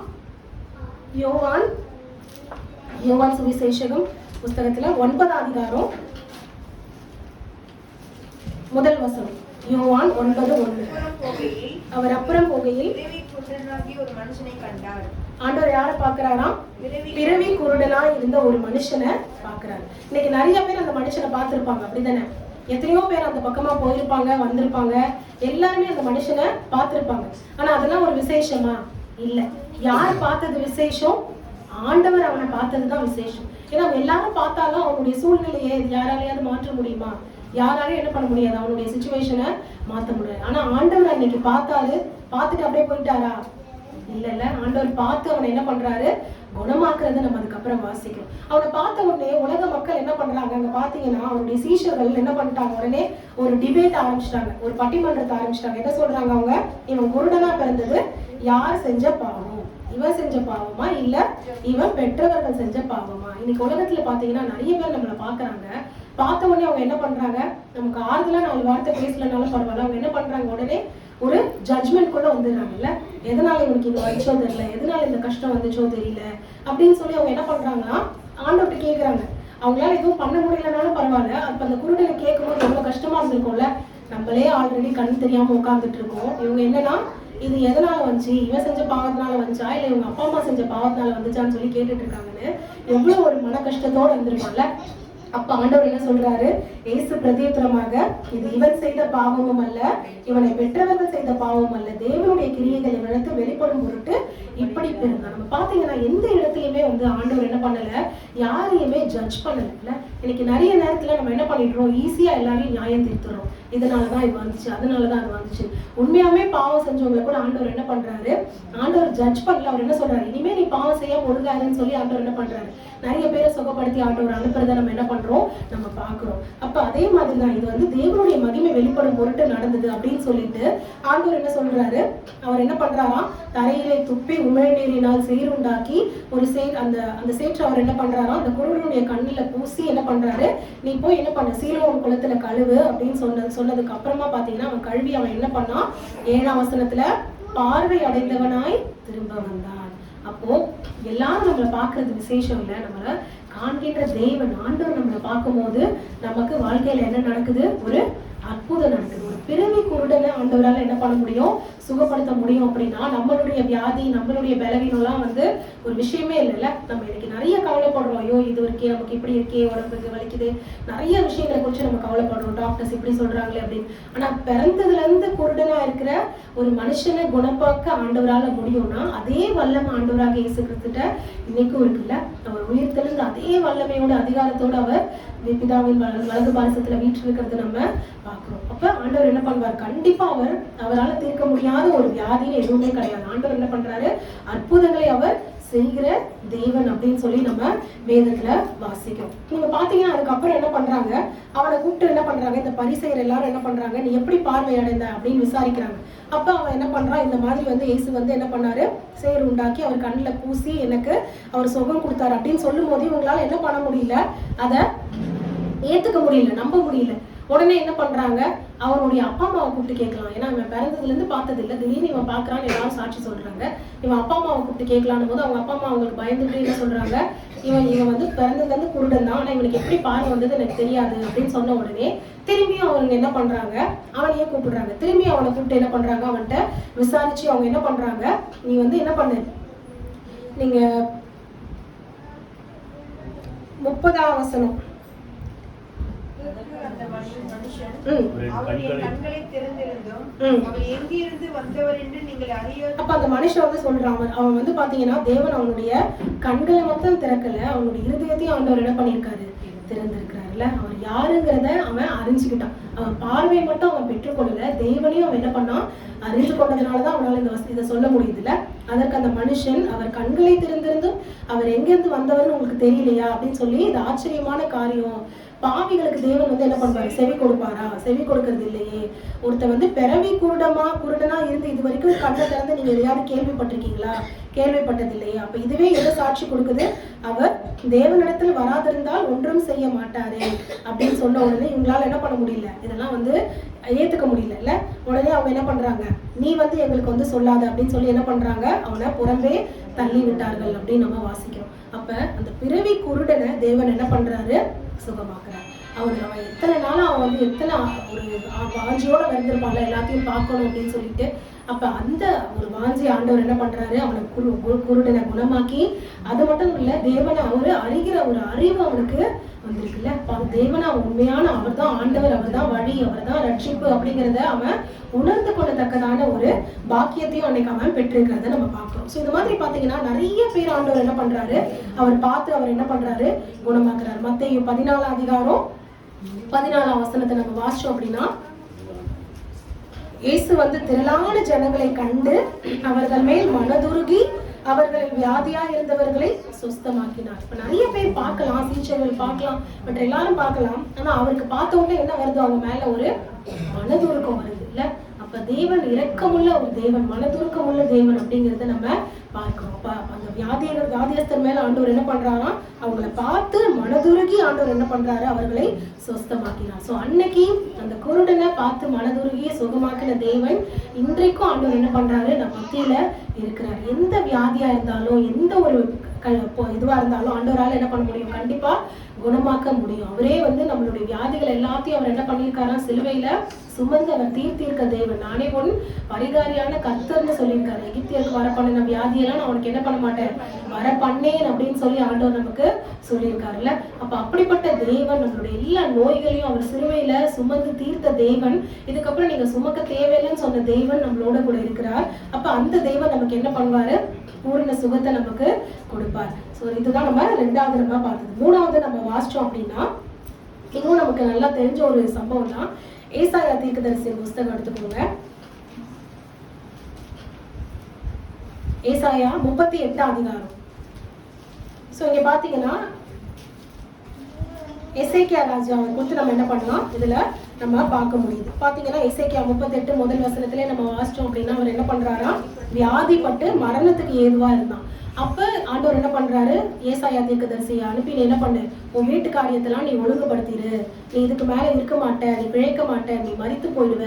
யோவான் சுவிசேஷகம் புஸ்தகத்துல 9ஆம் அதிகாரம் முதல் வசனம். யோவான் 9:1. அவர் அப்புறம் போகையில் ஒரு மனுஷனை கண்டார். ஆண்டவர் யாரை பாக்குறாராம், பிறவி குருடனா இருந்த ஒரு மனுஷனை பாக்குறாரு. இன்னைக்கு நிறைய பேர் அந்த மனுஷனை பார்த்திருப்பாங்க, அப்படிதானே? எத்தனையோ பேர் அந்த பக்கமா போயிருப்பாங்க, வந்திருப்பாங்க, எல்லாருமே அந்த மனுஷனை பார்த்திருப்பாங்க. ஆனா அதெல்லாம் ஒரு விசேஷமா இல்ல. யார் பார்த்தது விசேஷம், ஆண்டவர் அவனை பார்த்ததுதான் விசேஷம். ஏன்னா எல்லாரும் பார்த்தாலும் அவனுடைய சூழ்நிலையை யாராலையாவது மாற்ற முடியுமா? யாராலையும் என்ன பண்ண முடியாது, அவனுடைய சிச்சுவேஷனை மாத்த முடியாது. ஆனா ஆண்டவர் அன்னைக்கு பார்த்துட்டு அப்படியே போயிட்டாரா? இல்ல, ஆண்டவர் பார்த்து அவனை என்ன பண்றாரு, குணமாக்குறத நம்ம அதுக்கப்புறம் வாசிக்கிறோம். அவனை பார்த்த உடனே உலக மக்கள் என்ன பண்றாங்க, அங்க பாத்தீங்கன்னா அவனுடைய சீஷர்கள் என்ன பண்ணிட்டாங்க, உடனே ஒரு டிபேட் ஆரம்பிச்சிட்டாங்க, ஒரு பட்டிமன்றத்தை ஆரம்பிச்சிட்டாங்க. என்ன சொல்றாங்க அவங்க, இவன் குருடனா பிறந்தது யார் செஞ்ச பாவம், இவன் செஞ்ச பாவமா இல்ல இவன் பெற்றவர்கள் செஞ்ச பாவமா? இன்னைக்கு உலகத்துல பாத்தீங்கன்னா நிறைய பேர் நம்மளை பாக்குறாங்க, பார்த்த உடனே அவங்க என்ன பண்றாங்க, நமக்கு ஆறுதலா 4 வார்த்தை பேசலனாலும் பரவாயில்ல, அவங்க என்ன பண்றாங்க, உடனே ஒரு ஜட்ஜ்மெண்ட் கூட வந்துடுறாங்கல்ல. எதனால இவனுக்கு இது வந்துச்சோ தெரியல, எதனால இந்த கஷ்டம் வந்துச்சோ தெரியல அப்படின்னு சொல்லி அவங்க என்ன பண்றாங்கன்னா ஆண்டவர்கிட்ட கேக்குறாங்க. அவங்களால எதுவும் பண்ண முடியலனாலும் பரவாயில்ல. அப்ப அந்த குருடனை கேட்கும்போது எவ்வளவு கஷ்டமா இருந்திருக்கும்ல. நம்மளே ஆல்ரெடி கண் தெரியாம உட்கார்ந்துட்டு இருக்கோம். இவங்க என்னன்னா இது எதனால வந்துச்சு, இவன் செஞ்ச பாவத்தினால வந்துச்சா இல்ல இவங்க அப்பா அம்மா செஞ்ச பாவத்தினால வந்துச்சான்னு சொல்லி கேட்டுட்டு இருக்காங்கன்னு எவ்வளவு ஒரு மன கஷ்டத்தோட இருந்திருப்பாங்கல்ல. அப்ப ஆண்டவர் என்ன சொல்றாரு, இயேசு பிரதியுத்தரமாக, இது இவன் செய்த பாவமும் அல்ல, இவனை பெற்றவர்கள் செய்த பாவமும் அல்ல, தேவனுடைய கிரியைகள் இவனுக்கு வெளிப்படும் பொருட்டு இப்படி பிறந்தான். நம்ம பாத்தீங்கன்னா எந்த இடத்துலயுமே ஆண்டவர் என்ன பண்ணல, யாரையுமே ஜட்ஜ் பண்ணல. இன்னைக்கு நிறைய நேரத்துல நம்ம என்ன பண்ணிடுறோம், ஈஸியா எல்லாரையும் நியாயம் தீர்த்துறோம். இதனாலதான் இது வந்துச்சு, அதனாலதான் அது வந்துச்சு. உண்மையாவே பாவம் செஞ்சவங்களை கூட ஆண்டவர் என்ன பண்றாரு, ஆண்டவர் ஜட்ஜ் பண்ணல. அவர் என்ன சொல்றாரு, இனிமே நீ பாவம் செய்ய ஒழுங்காருன்னு சொல்லி ஆண்டவர் என்ன பண்றாரு, நிறைய பேரை சுகப்படுத்தி ஆண்டவர் அனுப்புறத நம்ம என்ன பண்றோம், நம்ம பாக்குறோம். அப்ப அதே மாதிரிதான் இது தேவனுடைய மகிமை வெளிப்படும் பொருட்டு நடந்தது அப்படின்னு சொல்லிட்டு ஆண்டவர் என்ன சொல்றாரு, அவர் என்ன பண்றாராம், தரையிலே துப்பி உமிழ்நீரினால் சேருண்டாக்கி ஒரு அந்த சேற்று அவர் என்ன பண்றாராம், அந்த குருடனுடைய கண்ணுல பூசி என்ன பண்றாரு, நீ போய் என்ன பண்ண, சீலோன் குளத்துல கழுவு அப்படின்னு சொன்னதுக்கு அப்புறமா பாத்தீங்கன்னா அவன் கழுவி அவன் என்ன பண்ணான், 7ஆம் வசனத்துல பார்வை அடைந்தவனாய் திரும்ப வந்தான். அப்போ எல்லாரும் நம்மளை பாக்குறது விசேஷம் இல்ல, நம்மள காண்கின்ற தேவன் ஆண்டவர் நம்மளை பார்க்கும் போது நமக்கு வாழ்க்கையில என்ன நடக்குது, ஒரு அற்புதம் நடக்குது. ஒரு பிறவி குருடனை ஆண்டவரால என்ன பண்ண முடியும், சுகப்படுத்த முடியும். அப்படின்னா நம்மளுடைய வியாதி, நம்மளுடைய பலவீனம் எல்லாம் ஒரு விஷயமே இல்லைல்ல. நம்ம இன்னைக்கு நிறைய கவலைப்படுறோம், ஐயோ இது இருக்கே, நமக்கு இப்படி இருக்கே, உடம்புக்கு வலிக்குது, நிறைய விஷயங்களை குறிச்சு நம்ம கவலைப்படுறோம், டாக்டர்ஸ் இப்படி சொல்றாங்களே அப்படின்னு. ஆனா பிறந்ததுல இருந்து குருடனா இருக்கிற ஒரு மனுஷனை குணப்பாக்க ஆண்டவரால முடியும்னா அதே வல்லமை ஆண்டவராக இயேசு கிறிஸ்துட்ட இன்னைக்கும் இருக்குல்ல. அவர் உயிர்த்தெழுந்து அதே வல்லமையோட அதிகாரத்தோட அவர் பிதாவின் வலது பாரசத்துல வீற்றிருக்கிறது நம்ம பாக்குறோம். அப்ப ஆண்டவர் என்ன பண்ணுவார், கண்டிப்பா அவரால் தீர்க்க முடியாத ஒரு வியாதின்னு எதுவுமே கிடையாது. ஆண்டவர் என்ன பண்றாரு, அற்புதங்களை அவர் செய்கிற தேவன் அப்படின்னு சொல்லி நம்ம வேதத்துல வாசிக்கிறோம். நீங்க பாத்தீங்கன்னா அதுக்கப்புறம் என்ன பண்றாங்க, அவனை கூப்பிட்டு என்ன பண்றாங்க, இந்த பரிசேயர் எல்லாரும் என்ன பண்றாங்க, நீ எப்படி பார்வை அடைந்த அப்படின்னு விசாரிக்கிறாங்க. அப்ப அவன் என்ன பண்றான், இந்த மாதிரி வந்து இயேசு வந்து என்ன பண்ணாரு, சேர் உண்டாக்கி அவர் கண்ணில் பூசி எனக்கு அவர் சுகம் கொடுத்தாரு அப்படின்னு சொல்லும் போது இவங்களால என்ன பண்ண முடியல, அதை ஏத்துக்க முடியல, நம்ப முடியல. உடனே என்ன பண்றாங்க, அவனுடைய அப்பா அம்மாவை கூப்பிட்டு கேட்கலாம். ஏன்னா அவன் பிறந்ததுல இருந்து பார்த்தது இல்லை, திடீர்னு இவன் பாக்குறான்னு எல்லாரும் சாட்சி சொல்றாங்க. இவன் அப்பா அம்மாவை கூப்பிட்டு கேட்கலான்னு போது அவங்க அப்பா அம்மா அவங்களுக்கு பயந்துட்டு என்ன சொல்றாங்க, இவன் வந்து பிறந்ததுல இருந்து குருடன் தான், ஆனா இவனுக்கு எப்படி பார்வை வந்தது எனக்கு தெரியாது அப்படின்னு சொன்ன உடனே திரும்பியும் அவங்க என்ன பண்றாங்க, அவனையே கூப்பிடுறாங்க. திரும்பி அவனை கூப்பிட்டு என்ன பண்றாங்க, அவன்கிட்ட விசாரிச்சு அவங்க என்ன பண்றாங்க, நீ வந்து என்ன பண்ணு, நீங்க 30ஆம் வசனம், அந்த மனுஷன் அவருடைய கண்களை திறந்திருந்தும் அவர் எங்கிருந்து வந்தவர் என்று நீங்கள் அறிய. அப்ப அந்த மனுஷன் வந்து சொல்றான், அவன் வந்து பாத்தீங்கன்னா தேவன் அவனுடைய கண்களை மட்டும் திறக்கல, அவனுடைய இருதயத்தையும் ஆண்டவர் என்ன பண்ணியிருக்காரு, திறந்திருக்கிறாருல்ல. அவர் யாருங்கிறத அவன் அறிஞ்சுக்கிட்டான். அவன் பார்வை மட்டும் அவன் பெற்றுக்கொள்ளல, தேவனையும் அவன் என்ன பண்ணான், அறிந்து கொண்டதுனாலதான் அவனால இதை சொல்ல முடியுதுல்ல. அதற்கு அந்த மனுஷன், அவர் கண்களை திறந்திருந்தும் அவர் எங்கிருந்து வந்தவர்னு உங்களுக்கு தெரியலையா அப்படின்னு சொல்லி, இது ஆச்சரியமான காரியம், பாவிகளுக்கு தேவன் வந்து என்ன பண்ணுவாரு, செவி கொடுப்பாரா, செவி கொடுக்கறது இல்லையே. ஒருத்தர் வந்து பிறவி குருடனா இருந்து இது வரைக்கும் கண்ணை திறந்து நீங்க எதையாவது கேள்விப்பட்டிருக்கீங்களா, கேள்விப்பட்டது இல்லையே. அப்ப இதுவே எதை சாட்சி கொடுக்குது, அவர் தேவனிடத்தில் வராதிருந்தால் ஒன்றும் செய்ய மாட்டாரு அப்படின்னு சொன்ன உடனே இவங்களால என்ன பண்ண முடியல, இதெல்லாம் வந்து ஏத்துக்க முடியல இல்ல. உடனே அவங்க என்ன பண்றாங்க, நீ வந்து எங்களுக்கு வந்து சொல்லாத அப்படின்னு சொல்லி என்ன பண்றாங்க, அவனை புறம்பே தள்ளி விட்டார்கள் அப்படின்னு நம்ம வாசிக்கிறோம். அப்ப அந்த பிறவி குருடனை தேவன் என்ன பண்றாரு, சுகமாக்குறாரு. அவன் எத்தனை நாள் அவன் வந்து எத்தனை ஒரு வாஞ்சியோட வந்திருப்பான்ல எல்லாத்தையும் பார்க்கணும் அப்படின்னு சொல்லிட்டு, அப்ப அந்த ஒரு வாஞ்சி ஆண்டவர் என்ன பண்றாரு, அவனை குருடனை குணமாக்கி, அது மட்டும் இல்ல தேவனை அவரு அறிகிற ஒரு அறிவு அவனுக்கு வந்திருக்குல்ல. தேவனை அவன் உண்மையான அவர் தான் ஆண்டவர், அவர் தான் வழி, அவர் தான் ரட்சிப்பு அப்படிங்கிறத அவன் உணர்ந்து கொள்ளத்தக்கதான ஒரு பாக்கியத்தையும் அன்னைக்கு அவன் பெற்றிருக்கிறத நம்ம பார்க்கிறோம். ஸோ இந்த மாதிரி பாத்தீங்கன்னா நிறைய பேர் ஆண்டவர் என்ன பண்றாரு, அவர் பார்த்து அவர் என்ன பண்றாரு, குணமாக்குறாரு. மத்தேயு 14ஆம் அதிகாரம் 14ஆம் வசனத்தை நம்ம வாசிச்சோம் அப்படின்னா, இயேசு வந்து திரளான ஜனங்களை கண்டு அவர்கள் மேல் மனதுருகி அவர்களை வியாதியா இருந்தவர்களை சுஸ்தமாக்கினார். இப்ப நிறைய பேர் பார்க்கலாம், சீச்சர்கள் பார்க்கலாம், மற்ற எல்லாரும் பார்க்கலாம். ஆனா அவருக்கு பார்த்த உடனே என்ன வருது, அவங்க மேல ஒரு மனதுருக்கம் வருது இல்ல. அப்ப தேவன் இரக்கமுள்ள ஒரு தேவன், மனதுருக்கமுள்ள தேவன் அப்படிங்கறத நம்ம பார்க்கிறோம். அப்ப அந்த வியாதியஸ்தர் மேல ஆண்டவர் என்ன பண்றாரா, அவங்களை பார்த்து மனதுருகி ஆண்டவர் என்ன பண்றாரு, அவர்களை சுஸ்தமாக்கினார். சோ அன்னைக்கு அந்த குருடனை பார்த்து மனதுருகிய சுகமாக்கின தேவன் இன்றைக்கும் ஆண்டவர் என்ன பண்றாரு, நம்ம மத்தியில இருக்கிறார். எந்த வியாதியா இருந்தாலும், எந்த ஒரு இதுவா இருந்தாலும் ஆண்டவரால என்ன பண்ண முடியும், கண்டிப்பா குணமாக்க முடியும். அவரே வந்து நம்மளுடைய வியாதிகள் எல்லாத்தையும் அவர் என்ன பண்ணியிருக்காரா, சிலுவையில சுமந்து அவர் தீர்த்திருக்க தேவன். நானே பொன் பரிகாரியான கர்த்தர்னு சொல்லியிருக்காரு. எகிப்தியருக்கு வர பண்ணின வியாதியெல்லாம் நான் உனக்கு என்ன பண்ண மாட்டேன், வர பண்ணேன் அப்படின்னு சொல்லி ஆண்டவர் நமக்கு சொல்லியிருக்காருல்ல. அப்ப அப்படிப்பட்ட தேவன் நம்மளுடைய எல்லா நோய்களையும் அவர் சிலுவையில சுமந்து தீர்த்த தேவன். இதுக்கப்புறம் நீங்க சுமக்க தேவையில்லைன்னு சொன்ன தேவன் நம்மளோட கூட இருக்கிறார். அப்ப அந்த தேவன் நமக்கு என்ன பண்ணுவாரு, பூரண சுகத்தை நமக்கு கொடுப்பார். ஸோ இதுதான் நம்ம 2வது நம்ம பார்த்தது. 3வது நம்ம வாசிச்சோம் அப்படின்னா, இன்னும் நமக்கு நல்லா தெரிஞ்ச ஒரு சம்பவம் தான். ஏசாயா தீர்க்கதரிசியின் புஸ்தகம் எடுத்துக்கோங்க. ஏசாயா 38ஆம் அதிகாரம். ஸோ இங்க பாத்தீங்கன்னா எசேக்கியா ராஜாவை குறித்து நம்ம என்ன பண்ணலாம், இதுல நம்ம பார்க்க முடியுது. பாத்தீங்கன்னா எசேக்கியா 38 முதல் வசனத்திலே நம்ம வாசிச்சோம் அப்படின்னா, அவர் என்ன பண்றாரா, வியாதிப்பட்டு மரணத்துக்கு ஏதுவா இருந்தான். அப்ப ஆண்டவர் என்ன பண்றாரு, ஏசாயா தீர்க்கதரிசியை அனுப்பி நீ என்ன பண்ணு, உன் வீட்டு காரியத்தெல்லாம் நீ ஒழுங்குபடுத்திடு, நீ இதுக்கு மேல இருக்க மாட்ட, நீ பிழைக்க மாட்ட, நீ மரித்து போயிடுவ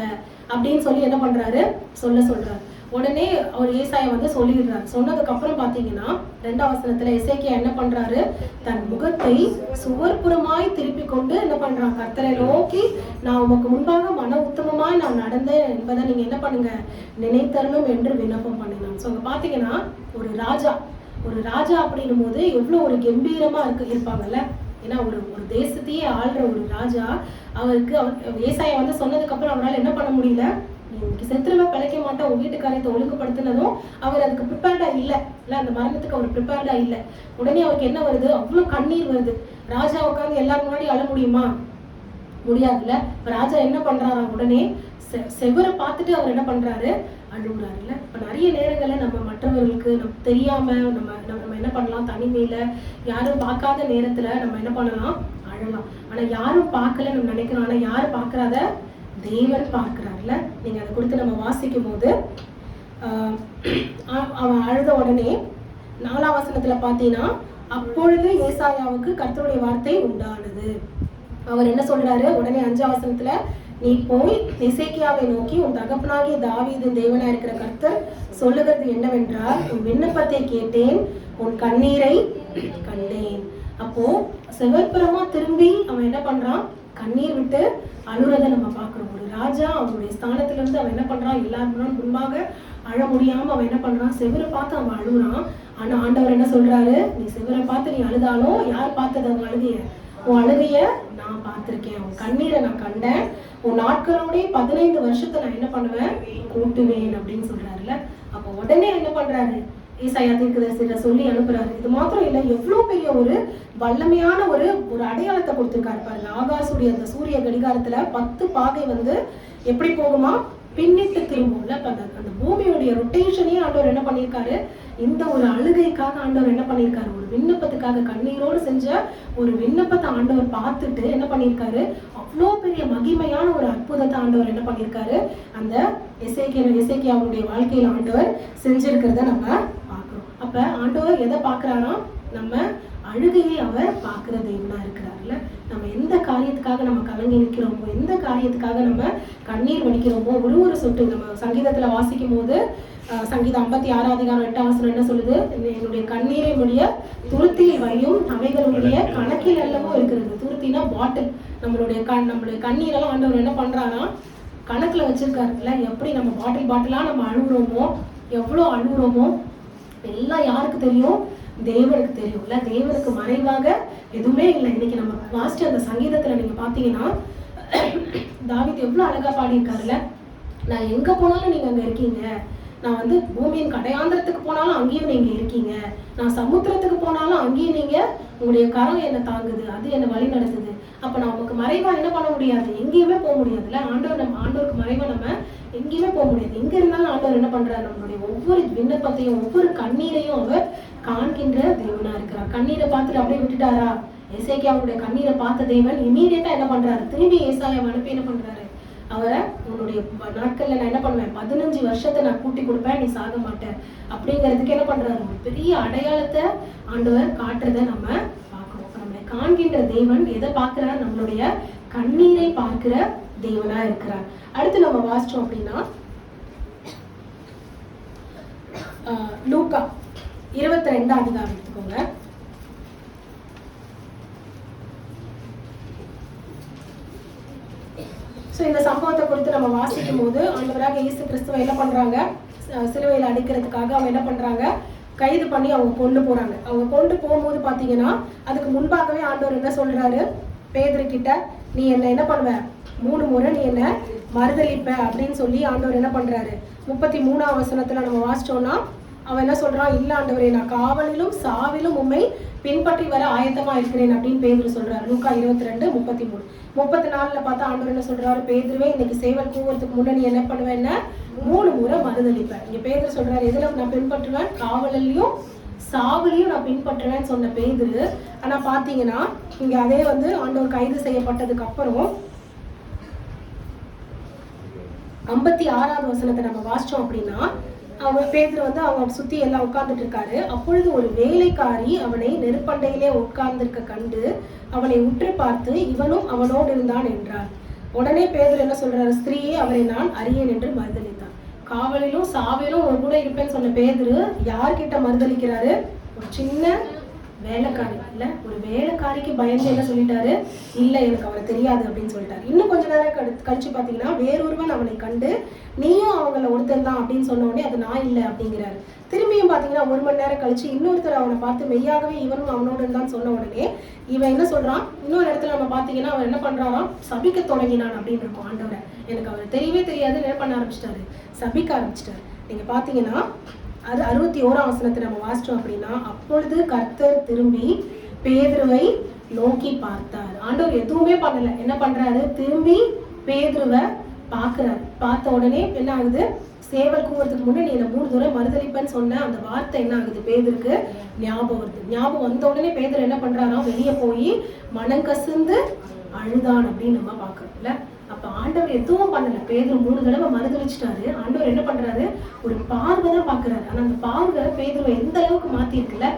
அப்படின்னு சொல்லி என்ன பண்றாரு, சொல்றாரு. உடனே அவர் ஏசாயா வந்து சொல்லிடுறாரு. சொன்னதுக்கு அப்புறம் பாத்தீங்கன்னா 2ஆம் வசனத்துல எசேக்கியா என்ன பண்றாரு, தன் முகத்தை சுவர்புறமாய் திருப்பி கொண்டு என்ன பண்றான், கர்த்தரை நோக்கி நான் உமக்கு முன்பாக மன உத்தமமாய் நான் நடந்தேன் என்பதை நீங்க என்ன பண்ணுங்க, நினைத்தரணும் என்று விண்ணப்பம் பண்ணினான். ஸோ அங்க பாத்தீங்கன்னா ஒரு ராஜா அப்படின்னும் போது எவ்வளவு ஒரு கம்பீரமா இருப்பாங்கல்ல. ஏன்னா ஒரு தேசத்தையே ஆள்ற ஒரு ராஜா, அவருக்கு ஏசாயா வந்து சொன்னதுக்கு அப்புறம் அவரால் என்ன பண்ண முடியல, நீ செத்துருவ, பிழைக்க மாட்டா, உன் வீட்டு காரியத்தை ஒழுங்குபடுத்தினதும் அவர் அதுக்கு ப்ரிப்பேர்டா இல்ல, அந்த மரணத்துக்கு அவர் ப்ரிப்பேர்டா இல்ல. உடனே அவருக்கு என்ன வருது, அவ்வளவு கண்ணீர் வருது. ராஜா உட்காந்து எல்லாரும் முன்னாடி அழ முடியுமா, முடியாதுல்ல. ராஜா என்ன பண்றாரா, உடனே செவரை பார்த்துட்டு அவர் என்ன பண்றாரு, அழுகுறாருல்ல. இப்போ நிறைய நேரங்களில் நம்ம மற்றவர்களுக்கு நம்ம தெரியாம நம்ம என்ன பண்ணலாம், தனிமையில யாரும் பார்க்காத நேரத்துல நம்ம என்ன பண்ணலாம், அழலாம். ஆனா யாரும் பார்க்கல நம்ம நினைக்கிறோம், ஆனா யாரு பார்க்கறாத, தேவன் பார்க்கிறார்ல. நீங்க அதை கொடுத்து நம்ம வாசிக்கும் போது அவன் அழுத உடனே 4ஆம் வசனத்துல பாத்தீங்கன்னா, அப்பொழுது ஏசாயாவுக்கு கர்த்தருடைய வார்த்தை உண்டானது. அவர் என்ன சொல்றாரு, உடனே 5ஆம் வசனத்துல, நீ போய் எசேக்கியாவை நோக்கி, உன் தகப்பனாகிய தாவீதின் தேவனா இருக்கிற கர்த்தர் சொல்லுகிறது என்னவென்றால், உன் விண்ணப்பத்தை கேட்டேன், உன் கண்ணீரை கண்டேன். அப்போ செவற்புறமா திரும்பி அவன் என்ன பண்றான், கண்ணீர் விட்டு அழுறதை நம்ம பார்க்கிறோம். ஒரு ராஜா அவனுடைய ஸ்தானத்துல இருந்து அவன் என்ன பண்றான், எல்லாரும் முன்பாக அழ முடியாம அவன் என்ன பண்றான், செவரை பார்த்து அவன் அழுகுறான். ஆனா ஆண்டவர் என்ன சொல்றாரு, நீ செவரை பார்த்து நீ அழுதாலும் யார் பார்த்தது அவன் அழுகைய, உன் அழுகைய நான் பார்த்திருக்கேன், உன் கண்ணீரை நான் கண்டேன், உன் நாட்களோட 15 வருஷத்தை நான் என்ன பண்ணுவேன், கூட்டுவேன் அப்படின்னு சொல்றாருல்ல. அப்போ உடனே என்ன பண்றாரு, ஏசாயா தீர்க்கதரிசியில சொல்லி அனுப்புறாரு. இது மாத்திரம் இல்ல, எவ்வளவு பெரிய ஒரு வல்லமையான ஒரு அடையாளத்தை கொடுத்திருக்காரு பாருங்க. ஆகாசுடைய அந்த சூரிய கடிகாரத்துல 10 பாகை வந்து எப்படி போகுமா, பின்னிட்டு திரும்பும்ல. அந்த பூமியுடைய ரொட்டேஷனே ஆண்டவர் என்ன பண்ணியிருக்காரு, இந்த ஒரு அழுகைக்காக ஆண்டவர் என்ன பண்ணியிருக்காரு, ஒரு விண்ணப்பத்துக்காக கண்ணீரோடு செஞ்ச ஒரு விண்ணப்பத்தை ஆண்டவர் பார்த்துட்டு என்ன பண்ணியிருக்காரு, அவ்வளோ பெரிய மகிமையான ஒரு அற்புதத்தை ஆண்டவர் என்ன பண்ணியிருக்காரு, அந்த எசேக்கியாவுடைய வாழ்க்கையில் ஆண்டவர் செஞ்சிருக்கிறத நம்ம பார்க்கிறோம். அப்ப ஆண்டவர் எதை பார்க்கிறாரா, நம்ம அழுகையை அவர் பார்க்கிற தேவனா இருக்கிறார்ல. நம்ம எந்த காரியத்துக்காக நம்ம கலங்கி நிற்கிறோமோ, எந்த காரியத்துக்காக நம்ம கண்ணீர் வடிக்கிறோமோ, ஒரு சொட்டு நம்ம சங்கீதத்துல வாசிக்கும் போது சங்கீதம் 56 அதிகாரம் 8ஆம் வசனம் என்ன சொல்லுது, என்னுடைய கண்ணீரை முடிய துருத்தியில் வையும், அவைகளுடைய கணக்கில் அல்லவோ இருக்கிறது. துருத்தினா பாட்டில். நம்மளுடைய கண்ணீரெல்லாம் ஆண்டவர் என்ன பண்றாரா, கணக்குல வச்சிருக்காருல்ல. எப்படி நம்ம பாட்டிலா நம்ம அழுகுறோமோ, எவ்வளோ அழுகுறோமோ எல்லாம் யாருக்கு தெரியும், தேவனுக்கு தெரியும்ல. தேவனுக்கு மறைவாக எதுவுமே இல்லை. இன்னைக்கு நம்ம வாசிச்ச அந்த சங்கீதத்துல நீங்க பாத்தீங்கன்னா, தாவீது எவ்வளவு அழகா பாடியிருக்காருல்ல. நான் எங்க போனாலும் நீங்க அங்க இருக்கீங்க, நான் வந்து பூமியின் கடையாந்திரத்துக்கு போனாலும் அங்கேயும் நீங்க இருக்கீங்க, நான் சமுத்திரத்துக்கு போனாலும் அங்கேயும் நீங்க, உங்களுடைய கரம் என்ன தாங்குது, அது என்ன வழி நடத்துது. அப்ப நான் உங்களுக்கு மறைவா என்ன பண்ண முடியாது, எங்கேயுமே போக முடியாதுல்ல. ஆண்டவருக்கு மறைவா நம்ம எங்கேயுமே போக முடியாது. எங்க இருந்தாலும் ஆண்டவர் என்ன பண்றாரு, நம்மளுடைய ஒவ்வொரு விண்ணப்பத்தையும் ஒவ்வொரு கண்ணீரையும் அவர் காண்கின்ற தேவனா இருக்கிறார். கண்ணீரை பார்த்துட்டு அப்படியே விட்டுட்டாரா, எசேக்கியாவுடைய கண்ணீரை பார்த்த தேவன் இமீடியட்டா என்ன பண்றாரு, திரும்பி ஏசாயாவை அனுப்பி என்ன பண்றாரு, அவரை உன்னுடைய நாட்கள்ல நான் என்ன பண்ணுவேன், 15 வருஷத்தை நான் கூட்டி கொடுப்பேன், நீ சாக மாட்டேன் அப்படிங்கிறதுக்கு என்ன பண்றாரு, ஒரு பெரிய அடையாளத்தை ஆண்டவர் காட்டுறதை நம்ம பார்க்கிறோம். நம்மளை காண்கின்ற தேவன் எதை பார்க்கிறார், நம்மளுடைய கண்ணீரை பார்க்கிற தேவனா இருக்கிறார். அடுத்து நம்ம வாசிச்சோம் அப்படின்னா லூக்கா 22ஆம் அதிகாரம் எடுத்துக்கோங்க. இந்த சம்பவத்தை குறித்து நம்ம வாசிக்கும் போது ஆண்டவராக இயேசு கிறிஸ்துவை என்ன பண்றாங்க, சிலுவையில் அடிக்கிறதுக்காக அவங்க என்ன பண்றாங்க, கைது பண்ணி அவங்க கொண்டு போறாங்க. அவங்க கொண்டு போகும்போது பாத்தீங்கன்னா அதுக்கு முன்பாகவே ஆண்டவர் என்ன சொல்றாரு, பேதுரு கிட்ட, நீ என்ன பண்ணுவ, 3 முறை நீ என்ன மறுதளிப்ப அப்படின்னு சொல்லி ஆண்டவர் என்ன பண்றாரு. 33ஆம் வசனத்துல நம்ம வாசிச்சோம்னா அவன் என்ன சொல்றான், இல்ல ஆண்டவரே, நான் காவலிலும் சாவிலும் உம்மை பின்பற்றி வர ஆயத்தமா இருக்கிறேன் அப்படின்னு பேதுரு சொல்றாரு. லூக்கா 22:33. 34ல பார்த்தா ஆண்டவர் என்ன சொல்றாரு, பேதுருவே, இன்னைக்கு சேவல் கூவுறதுக்கு முன்னாடி என்ன பண்ணுவேன்னா 3 முறை மறுதளிப்பேன். இங்க பேதுரு சொல்றாரு, எதுல நான் பின்பற்றுவேன், காவலிலையும் சாவிலையும் நான் பின்பற்றுவேன்னு சொன்ன பேதுரு. ஆனா பாத்தீங்கன்னா இங்க அதே வந்து ஆண்டவர் கைது செய்யப்பட்டதுக்கு அப்புறம் 56ஆவது வசனத்தை நம்ம வாசிச்சோம் அப்படின்னா, அவன் பேதுரு வந்து அவங்க சுத்தி எல்லாம் உட்கார்ந்துட்டு இருக்காரு. அப்பொழுது ஒரு வேலைக்காரி அவனை நெருப்பண்டையிலே உட்கார்ந்திருக்க கண்டு அவனை உற்று பார்த்து, இவனும் அவனோடு இருந்தான் என்றார். உடனே பேதுரு என்ன சொல்றாரு, ஸ்திரீயே, அவரை நான் அறியேன் என்று மறுதளித்தான். காவலிலும் சாவிலும் ஒரு கூட இருப்பேன்னு சொன்ன பேதுரு யார்கிட்ட மறுதளிக்கிறாரு, ஒரு சின்ன வேலைக்காரி இல்ல, ஒரு வேலைக்காரிக்கு பயந்து என்ன சொல்லிட்டாரு, இல்ல எனக்கு அவரை தெரியாது அப்படின்னு சொல்லிட்டாரு. இன்னும் கொஞ்ச நேரம் கழிச்சு பாத்தீங்கன்னா, வேறொருவன் அவனை கண்டு, நீயும் அவங்கள ஒருத்தன் தான் அப்படின்னு சொன்ன உடனே அது நான் இல்லை அப்படிங்கிறாரு. திரும்பியும் பாத்தீங்கன்னா 1 மணி நேரம் கழிச்சு இன்னொருத்தர் அவனை பார்த்து, மெய்யாகவே இவனும் அவனோடு இருந்தான்னு சொன்ன உடனே இவன் என்ன சொல்றான், இன்னொரு இடத்துல நம்ம பாத்தீங்கன்னா அவன் என்ன பண்றாராம், சபிக்க தொடங்கினான் அப்படின்னு இருக்கும். ஆண்டவரை எனக்கு அவர் தெரியவே தெரியாது, என்ன பண்ண ஆரம்பிச்சிட்டாரு, சபிக்க ஆரம்பிச்சிட்டாரு. நீங்க பாத்தீங்கன்னா அது 61ஆம் வசனத்தை நம்ம வாசிச்சோம் அப்படின்னா, அப்பொழுது கர்த்தர் திரும்பி பேதுருவை நோக்கி பார்த்தார். ஆண்டவர் எதுவுமே பண்ணல, என்ன பண்றாரு, திரும்பி பேதுருவை பார்க்கிறாரு. பார்த்த உடனே என்ன ஆகுது, சேவல் கூவுறதுக்கு முன்னே நீ என்ன 3 தடவை மறுதலிப்பேன்னு சொன்ன அந்த வார்த்தை என்ன ஆகுது, பேதுருக்கு ஞாபகம் வருது. ஞாபகம் வந்த உடனே பேதுரு என்ன பண்றாராம், வெளியே போய் மனம் கசிந்து அழுதான் அப்படின்னு நம்ம பாக்குறோம்ல. அப்ப ஆண்டவர் எதுவும் பண்ணல, பேதுரு 3 தடவை மறுதலிச்சிட்டாரு. ஆண்டவர் என்ன பண்றாரு, ஒரு பார்வை தான் பாக்குறாரு. ஆனா அந்த பார்வை பேதுருவை எந்த அளவுக்கு மாத்தி இருக்குல்ல,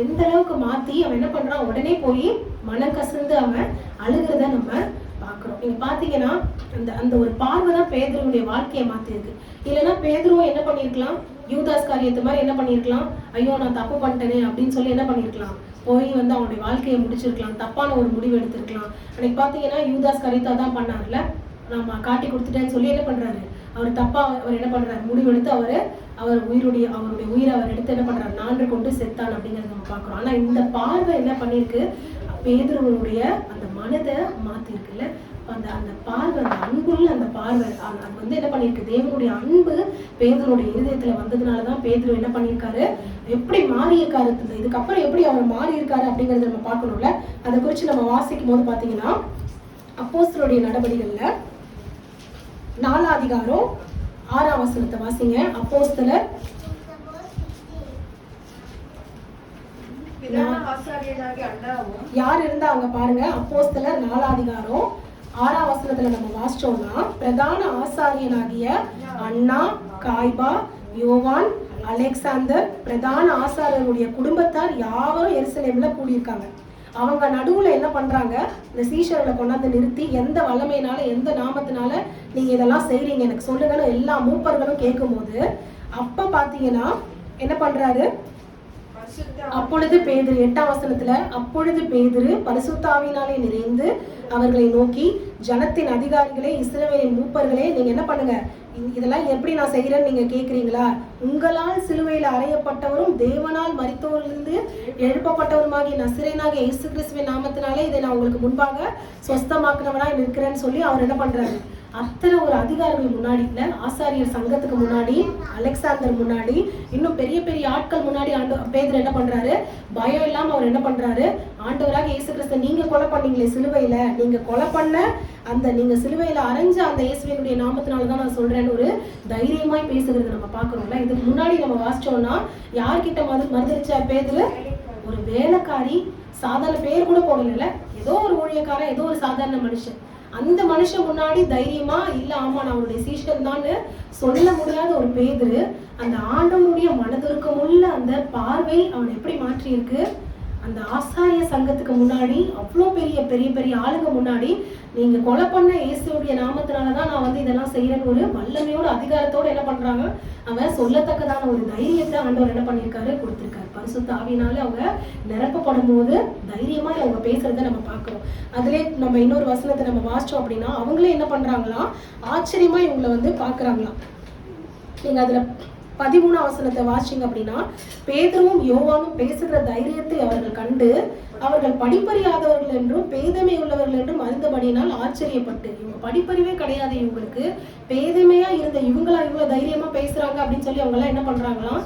எந்த அளவுக்கு மாத்தி அவன் என்ன பண்றான், உடனே போய் மனம் கசிந்து அவன் அழுகிறத நம்ம பாக்குறோம். நீங்க பாத்தீங்கன்னா அந்த ஒரு பார்வை தான் பேதுருவுடைய வாழ்க்கையை மாத்தி இருக்கு. இல்லைன்னா பேதுருவும் என்ன பண்ணிருக்கலாம், யூதாஸ் காரியத்து மாதிரி என்ன பண்ணிருக்கலாம், ஐயோ நான் தப்பு பண்ணிட்டேனே அப்படின்னு சொல்லி என்ன பண்ணிருக்கலாம், போய் அவனுடைய வாழ்க்கையை முடிச்சிருக்கலாம், தப்பான ஒரு முடிவு எடுத்திருக்கலாம். அன்னைக்கு பாத்தீங்கன்னா யூதாஸ் காரியத்தை தான் பண்ணார்ல, நம்ம காட்டி கொடுத்துட்டேன்னு சொல்லி என்ன பண்றாரு, அவர் தப்பா அவர் என்ன பண்றாரு, முடிவெடுத்து அவர் அவருடைய உயிரை அவர் எடுத்து என்ன பண்றாரு, 4 கொண்டு செத்தான் அப்படிங்கறத நம்ம பாக்குறோம். ஆனா இந்த பார்வை என்ன பண்ணிருக்கு, பேதுருவனுடைய அந்த மனதை மாத்தி இருக்குல்ல. அந்த பார்வை, அந்த அன்புள்ள அந்த பார்வை, அது என்ன பண்ணிருக்கு, தேவனுடைய அன்பு பேதுருடைய இருதயத்துல வந்ததுனாலதான் பேதுரு என்ன பண்ணிருக்காரு, எப்படி மாறி இருக்காரு, இதுக்கப்புறம் எப்படி அவர் மாறி இருக்காரு அப்படிங்கறத நம்ம பார்க்கணும்ல. அதை குறிச்சு நம்ம வாசிக்கும் போது பாத்தீங்கன்னா அப்போஸ்தலருடைய நடவடிக்கைகள்ல 4 அதிகாரம் 6ஆம் வசனத்தை வாசிங்க. அப்போஸ்தலர் யார் இருந்தா அங்க பாருங்க. அப்போஸ்தலர் 4 அதிகாரம் 6ஆம் வசனத்துல நம்ம வாசிச்சோம்னா, பிரதான ஆசாரியனாகிய அண்ணா, காய்பா, யோவான், அலெக்சாந்தர், பிரதான ஆசாரியருடைய குடும்பத்தார் யாவரும் எருசலேம்ல கூடியிருக்காங்க. அவங்க நடுவுல என்ன பண்றாங்க, இந்த சீஷர்களை கொண்டாந்து நிறுத்தி, எந்த வல்லமையினால எந்த நாமத்தினால நீங்க இதெல்லாம் செய்றீங்க எனக்கு சொல்லுங்கன்னு எல்லா மூப்பர்களும் கேட்கும் போது, அப்ப பாத்தீங்கன்னா என்ன பண்றாரு, அப்பொழுது பேதுரு 8ஆம் வசனத்துல, அப்பொழுது பேதுரு பரிசுத்த ஆவியினாலே நிறைந்து அவர்களை நோக்கி, ஜனத்தின் அதிகாரிகளே, இஸ்ரவேலின் மூப்பர்களே, நீங்க என்ன பண்ணுங்க, இதெல்லாம் எப்படி நான் செய்யறேன்னு நீங்க கேக்குறீங்களா, உங்களால் சிலுவையில் அறையப்பட்டவரும் தேவனால் மரித்தோரிலிருந்து எழுப்பப்பட்டவருமாகிய நசரேயனாகிய இயேசு கிறிஸ்துவின் நாமத்தினாலே இதை நான் உங்களுக்கு முன்பாக சொஸ்தமாக்குனவனா இருக்கிறேன்னு சொல்லி அவர் என்ன பண்றாரு, அத்தனை ஒரு அதிகாரிகள் முன்னாடி இல்ல, ஆசாரியர் சங்கத்துக்கு முன்னாடி, அலெக்சாந்தர் முன்னாடி, இன்னும் பெரிய பெரிய ஆட்கள் முன்னாடி பேதுரு என்ன பண்றாரு, பயம் இல்லாம அவர் என்ன பண்றாரு, ஆண்டவராக இயேசு கிறிஸ்து நீங்க கொலை பண்ணீங்களே சிலுவையில, நீங்க கொலை பண்ண அந்த நீங்க சிலுவையில அரைஞ்ச அந்த இயேசுவினுடைய நாமத்தினாலதான் நான் சொல்றேன்னு ஒரு தைரியமாய் பேசுகிறது நம்ம பாக்குறோம்ல. இதுக்கு முன்னாடி நம்ம வாசிச்சோம்னா யார்கிட்ட மறுதலிச்சா பேதுரு, ஒரு வேலைக்காரி, சாதாரண பேர் கூட போடல, ஏதோ ஒரு ஊழியக்காரன், ஏதோ ஒரு சாதாரண மனுஷன், அந்த மனுஷன் முன்னாடி தைரியமா இல்ல ஆமா நான் அவருடைய சீஷன் தான் சொல்ல முடியாத ஒரு பேதுரு, அந்த ஆண்டவருடைய மனதுருக்கமுள்ள அந்த பார்வை அவனை எப்படி மாற்றி இருக்கு, அந்த ஆசாரிய சங்கத்துக்கு முன்னாடி அவ்வளோ பெரிய பெரிய பெரிய ஆளுங்க முன்னாடி நீங்க கொலை பண்ண இயேசுடைய நாமத்தினாலதான் நான் இதெல்லாம் செய்யறேன்னு ஒரு வல்லமையோட அதிகாரத்தோட என்ன பண்றாங்க, அவன் சொல்லத்தக்கதான ஒரு தைரியத்தை ஆண்டவர் என்ன பண்ணிருக்காரு, கொடுத்திருக்காரு. பரிசுத்த ஆவியினால அவங்க நிரப்பப்படும் போது தைரியமா அவங்க பேசுறத நம்ம பார்க்கிறோம். அதுல நம்ம இன்னொரு வசனத்தை நம்ம வாசிச்சோம் அப்படின்னா, அவங்களே என்ன பண்றாங்களாம், ஆச்சரியமா இவங்களை பாக்குறாங்களாம். நீங்க அதுல 13ஆம் வசனத்தை வாசிங்க அப்படின்னா, பேதுருவும் யோவானும் பேசுகிற தைரியத்தை அவர்கள் கண்டு அவர்கள் படிப்பறியாதவர்கள் என்றும் பேதமை உள்ளவர்கள் என்றும் அறிந்தபடியினால் ஆச்சரியப்பட்டு, இவங்க படிப்பறிவே கிடையாது, இவங்களுக்கு பேதமையா இருந்த இவங்களா இவ்வளவு தைரியமா பேசுறாங்க அப்படின்னு சொல்லி அவங்க எல்லாம் என்ன பண்றாங்களாம்,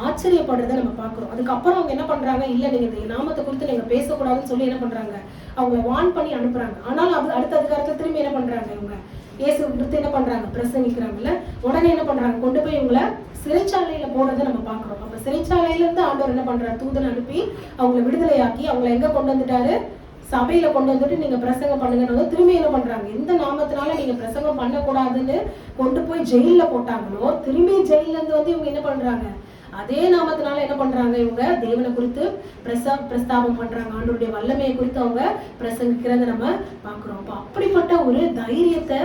ஆச்சரியப்படுறத நம்ம பாக்குறோம். அதுக்கப்புறம் அவங்க என்ன பண்றாங்க, இல்ல நீங்க இந்த நாமத்தை குறித்து நீங்க பேசக்கூடாதுன்னு சொல்லி என்ன பண்றாங்க, அவங்களை வார்ன் பண்ணி அனுப்புறாங்க. ஆனாலும் அடுத்த அதிகாரத்துல திரும்பி என்ன பண்றாங்க, இவங்க இயேசு குறித்து என்ன பண்றாங்க, பிரசங்கிக்கிறாங்கல்ல, உடனே என்ன பண்றாங்க, கொண்டு போய் இவங்களை சிறைச்சாலையில போனதை நம்ம பாக்குறோம். அப்ப சிறைச்சாலையில இருந்து ஆண்டவர் என்ன பண்றாரு, தூதன் அனுப்பி அவங்களை விடுதலையாக்கி அவங்களை எங்க கொண்டு வந்துட்டாரு, சபையில கொண்டு வந்துட்டு நீங்க பிரசங்கம் பண்ணுங்கன்னு திரும்பி என்ன பண்றாங்க, எந்த நாமத்தினால நீங்க பிரசங்கம் பண்ணக்கூடாதுன்னு கொண்டு போய் ஜெயில போட்டாங்களோ, திரும்பி ஜெயில இருந்து இவங்க என்ன பண்றாங்க, அதே நாமத்தினால என்ன பண்றாங்க, இவங்க தேவனை குறித்து பிரஸ்தாபம் பண்றாங்க, ஆண்டவருடைய வல்லமையை குறித்து அவங்க பிரசங்கிக்கிறத நம்ம பாக்குறோம். அப்ப அப்படிப்பட்ட ஒரு தைரியத்தை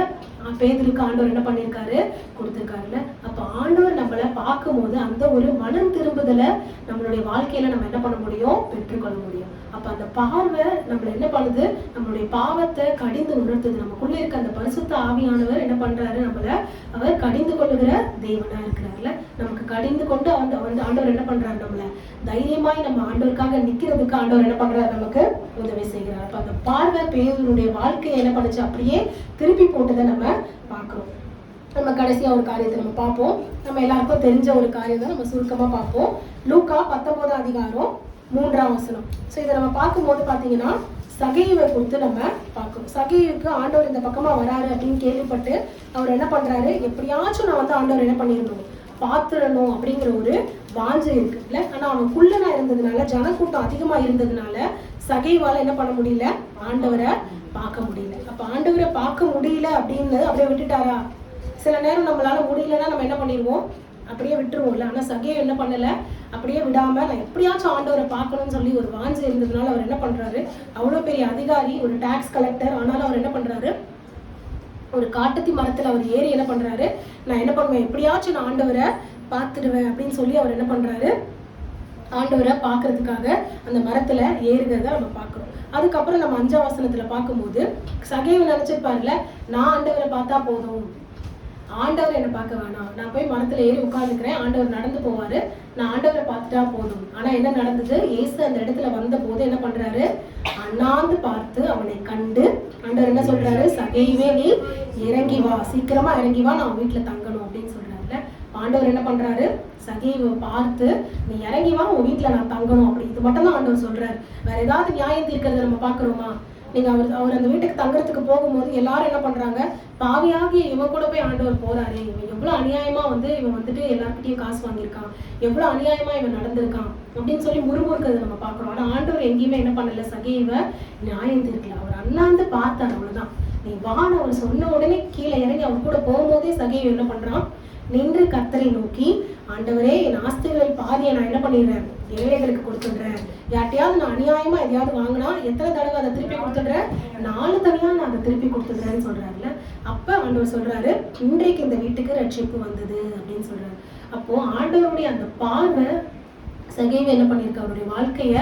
பேதுருக்கு ஆண்டவர் என்ன பண்ணிருக்காரு, கொடுத்திருக்காருல்ல. அப்ப ஆண்டவர் நம்மள பார்க்கும் போது அந்த ஒரு மனம் திரும்புதலை நம்மளுடைய வாழ்க்கையில நம்ம என்ன பண்ண முடியும், பெற்றுக்கொள்ள முடியும். அப்ப அந்த பார்வை நம்மள என்ன பண்ணுது, நம்மளுடைய பாவத்தை கடிந்து உணர்த்துது. நமக்குள்ள இருக்க அந்த பரிசுத்த ஆவியானவர் என்ன பண்றாரு, நம்மள அவர் கடிந்து கொள்ளுகிற தேவனா இருக்கிறாருல. நமக்கு கடிந்து கொண்டு ஆண்டவர் என்ன பண்றாரு, நம்மள தைரியமாய் நம்ம ஆண்டவருக்காக நிக்கிறதுக்கு ஆண்டவர் என்ன பண்றாரு, நமக்கு உதவி செய்கிறார். அப்ப அந்த பார்வை பேதுருடைய வாழ்க்கையை என்ன பண்ணுச்சு, அப்படியே திருப்பி போட்டதை நம்ம பார்க்கிறோம். நம்ம கடைசியா ஒரு காரியத்தை நம்ம பார்ப்போம். நம்ம எல்லாருக்கும் தெரிஞ்ச ஒரு காரியம் தான் நம்ம சுருக்கமா பார்ப்போம். லூக்கா 19ஆம் அதிகாரம் 3ஆம் வசனம். ஸோ இதை நம்ம பார்க்கும்போது பார்த்தீங்கன்னா, சகைவை குறித்து நம்ம பார்க்கணும். சகைவுக்கு ஆண்டவர் இந்த பக்கமா வராரு அப்படின்னு கேள்விப்பட்டு அவர் என்ன பண்றாரு, எப்படியாச்சும் நான் வந்து ஆண்டவர் என்ன பண்ணிடணும், பாத்துடணும் அப்படிங்கிற ஒரு வாஞ்சை இருக்கு இல்ல. ஆனா அவன் குள்ளனா இருந்ததுனால, ஜனக்கூட்டம் அதிகமா இருந்ததுனால சகைவால என்ன பண்ண முடியல, ஆண்டவரை பார்க்க முடியல. அப்ப ஆண்டவரை பார்க்க முடியல அப்படின்னு அப்படியே விட்டுட்டாரா? சில நேரம் நம்மளால முடியலன்னா நம்ம என்ன பண்ணிடுவோம், அப்படியே விட்டுருவோம்ல. ஆனா சகையை என்ன பண்ணல, அப்படியே விடாம நான் எப்படியாச்சும் ஆண்டவரை பார்க்கணும்னு சொல்லி ஒரு வாஞ்சை இருந்ததுனால அவர் என்ன பண்றாரு, அவ்வளவு பெரிய அதிகாரி, ஒரு டாக்ஸ் கலெக்டர், ஆனாலும் அவர் என்ன பண்றாரு, ஒரு காட்டத்தி மரத்துல அவர் ஏறி என்ன பண்றாரு, நான் என்ன பண்ணுவேன், எப்படியாச்சும் நான் ஆண்டவரை பார்த்துடுவேன் அப்படின்னு சொல்லி அவர் என்ன பண்றாரு, ஆண்டவரை பார்க்கறதுக்காக அந்த மரத்துல ஏறுகிறத நம்ம பார்க்கிறோம். அதுக்கப்புறம் நம்ம 5ஆம் வசனத்துல பார்க்கும்போது சகைவு நினைச்சிருப்பாருல, நான் ஆண்டவரை பார்த்தா போதும், ஆண்டவர் என்ன பார்க்க வேணாம், நான் போய் மரத்துல ஏறி உட்கார்ந்துக்கிறேன், ஆண்டவர் நடந்து போவாரு, நான் ஆண்டவரை பார்த்துட்டா போதும். ஆனா என்ன நடந்தது, இயேசு அந்த இடத்துல வந்த போது என்ன பண்றாரு, அண்ணாந்து பார்த்து அவனை கண்டு ஆண்டவர் என்ன சொல்றாரு, சகைவே நீ இறங்கி வா, சீக்கிரமா இறங்கி வா, நான் வீட்டுல தங்கணும் அப்படின்னு சொல்றாருல. ஆண்டவர் என்ன பண்றாரு, சகைவை பார்த்து நீ இறங்கி வா, உன் வீட்டுல நான் தங்கணும் அப்படி, இது மட்டும் தான் ஆண்டவர் சொல்றாரு. வேற ஏதாவது நியாயம் தீர்க்கிறத நம்ம பாக்குறோமா? நீங்க அவர் அந்த வீட்டுக்கு தங்குறதுக்கு போகும்போது எல்லாரும் என்ன பண்றாங்க, பாவியாகிய இவன் கூட போய் ஆண்டவர் போறாரு, இவன் எவ்வளவு அநியாயமா வந்து இவன் வந்துட்டு எல்லார்கிட்டையும் காசு வாங்கியிருக்கான், எவ்வளவு அநியாயமா இவன் நடந்திருக்கான் அப்படின்னு சொல்லி முறுமுறுக்கிறத நம்ம பாக்குறோம். ஆனா ஆண்டவர் எங்கேயுமே என்ன பண்ணல, சகைவை நியாயம் தீர்க்கல. அவர் அண்ணாந்து பார்த்தார், அவ்வளவுதான். நீ வான்னு அவர் சொன்ன உடனே கீழே இறங்கி அவர் கூட போகும்போதே சகைவை என்ன பண்றான், நின்று கர்த்தரை நோக்கி, ஆண்டவரே என் ஆஸ்திகளில் பாதியை நான் என்ன பண்ணிடுறேன், ஏழைகளுக்கு கொடுத்துடுறேன், யார்ட்டையாவது நான் அநியாயமா எதையாவது வாங்கினா எத்தனை தடவை அதை திருப்பி கொடுத்துடுறேன், 4 தனியா நான் அதை திருப்பி கொடுத்துடுறேன்னு சொல்றாருல. அப்ப ஆண்டவர் சொல்றாரு, இன்றைக்கு இந்த வீட்டுக்கு ரட்சிப்பு வந்தது அப்படின்னு சொல்றாரு. அப்போ ஆண்டவருடைய அந்த பார்வை சகைவை என்ன பண்ணிருக்கு, அவருடைய வாழ்க்கைய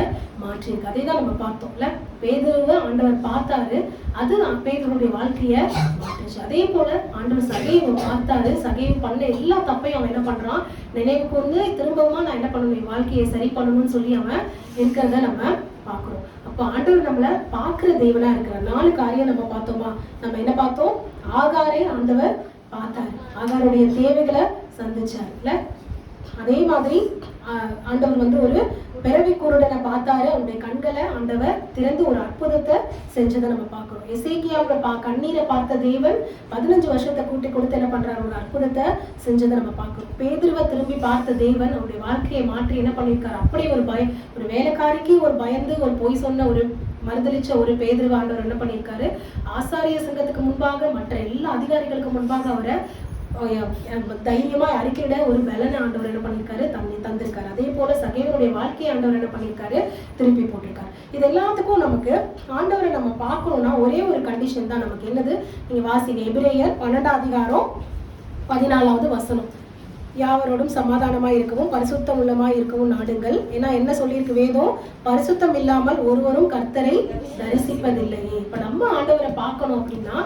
மாற்றிருக்கு. அதே தான் நம்ம பார்த்தோம்ல, பேதுருவை ஆண்டவர் பார்த்தாரு, அது பேதுருடைய வாழ்க்கைய மாற்றுச்சு. அதே போல ஆண்டவர் சகைவை பார்த்தாரு, சகைவை பண்ண எல்லா தப்பையும் அவன் என்ன பண்றான், நினைவு கூர்ந்து திரும்பவும் நான் என்ன பண்ணணும், என் வாழ்க்கையை சரி பண்ணணும்னு சொல்லி அவன் இருக்கிறத நம்ம பார்க்கிறோம். அப்ப ஆண்டவர் நம்மள பார்க்கிற தேவனா இருக்கிற 4 காரியம் நம்ம பார்த்தோமா? நம்ம என்ன பார்த்தோம், ஆகாரை ஆண்டவர் பார்த்தாரு, ஆகாருடைய தேவைகளை சந்திச்சாருல. அதே மாதிரி ஆண்டவர் வந்து ஒரு பிறவி குருடனை பார்த்தாரு, அவனுடைய கண்களை ஆண்டவர் திறந்து ஒரு அற்புதத்தை செஞ்சதை நம்ம பார்க்கிறோம். எசேக்கியாவோட கண்ணீரை பார்த்த தேவன் 15 வருஷத்தை கூட்டி கொடுத்து என்ன பண்றாரு, ஒரு அற்புதத்தை செஞ்சதை நம்ம பார்க்கிறோம். பேதுருவை திரும்பி பார்த்த தேவன் அவருடைய வாழ்க்கையை மாற்றி என்ன பண்ணியிருக்காரு, அப்படி ஒரு வேலைக்காரிக்கு ஒரு பயந்து ஒரு பொய் சொன்ன ஒரு மறுதளிச்ச ஒரு பேதுருவை ஆண்டவர் என்ன பண்ணியிருக்காரு, ஆசாரிய சங்கத்துக்கு முன்பாக மற்ற எல்லா அதிகாரிகளுக்கு முன்பாக அவரை தைரியமா அறிக்கையிட ஒரு பலனை ஆண்டவர் என்ன பண்ணிருக்காரு, தந்திருக்காரு. அதே போல சகைவனுடைய வாழ்க்கையை ஆண்டவர் என்ன பண்ணிருக்காரு, திருப்பி போட்டிருக்காரு. இது எல்லாத்துக்கும் நமக்கு ஆண்டவரை நம்ம பார்க்கணும்னா ஒரே ஒரு கண்டிஷன் தான் நமக்கு. என்னது, நீங்க வாசிங்க, எபிரேயர் 12ஆம் அதிகாரம் 14வது வசனம். யாவரோடும் சமாதானமாய் இருக்கவும் பரிசுத்தம் உள்ளமாய் இருக்கவும் நாடுங்கள். ஏன்னா என்ன சொல்லியிருக்கு வேதம், பரிசுத்தம் இல்லாமல் ஒருவரும் கர்த்தரை தரிசிப்பதில்லையே. இப்ப நம்ம ஆண்டவரை பார்க்கணும் அப்படின்னா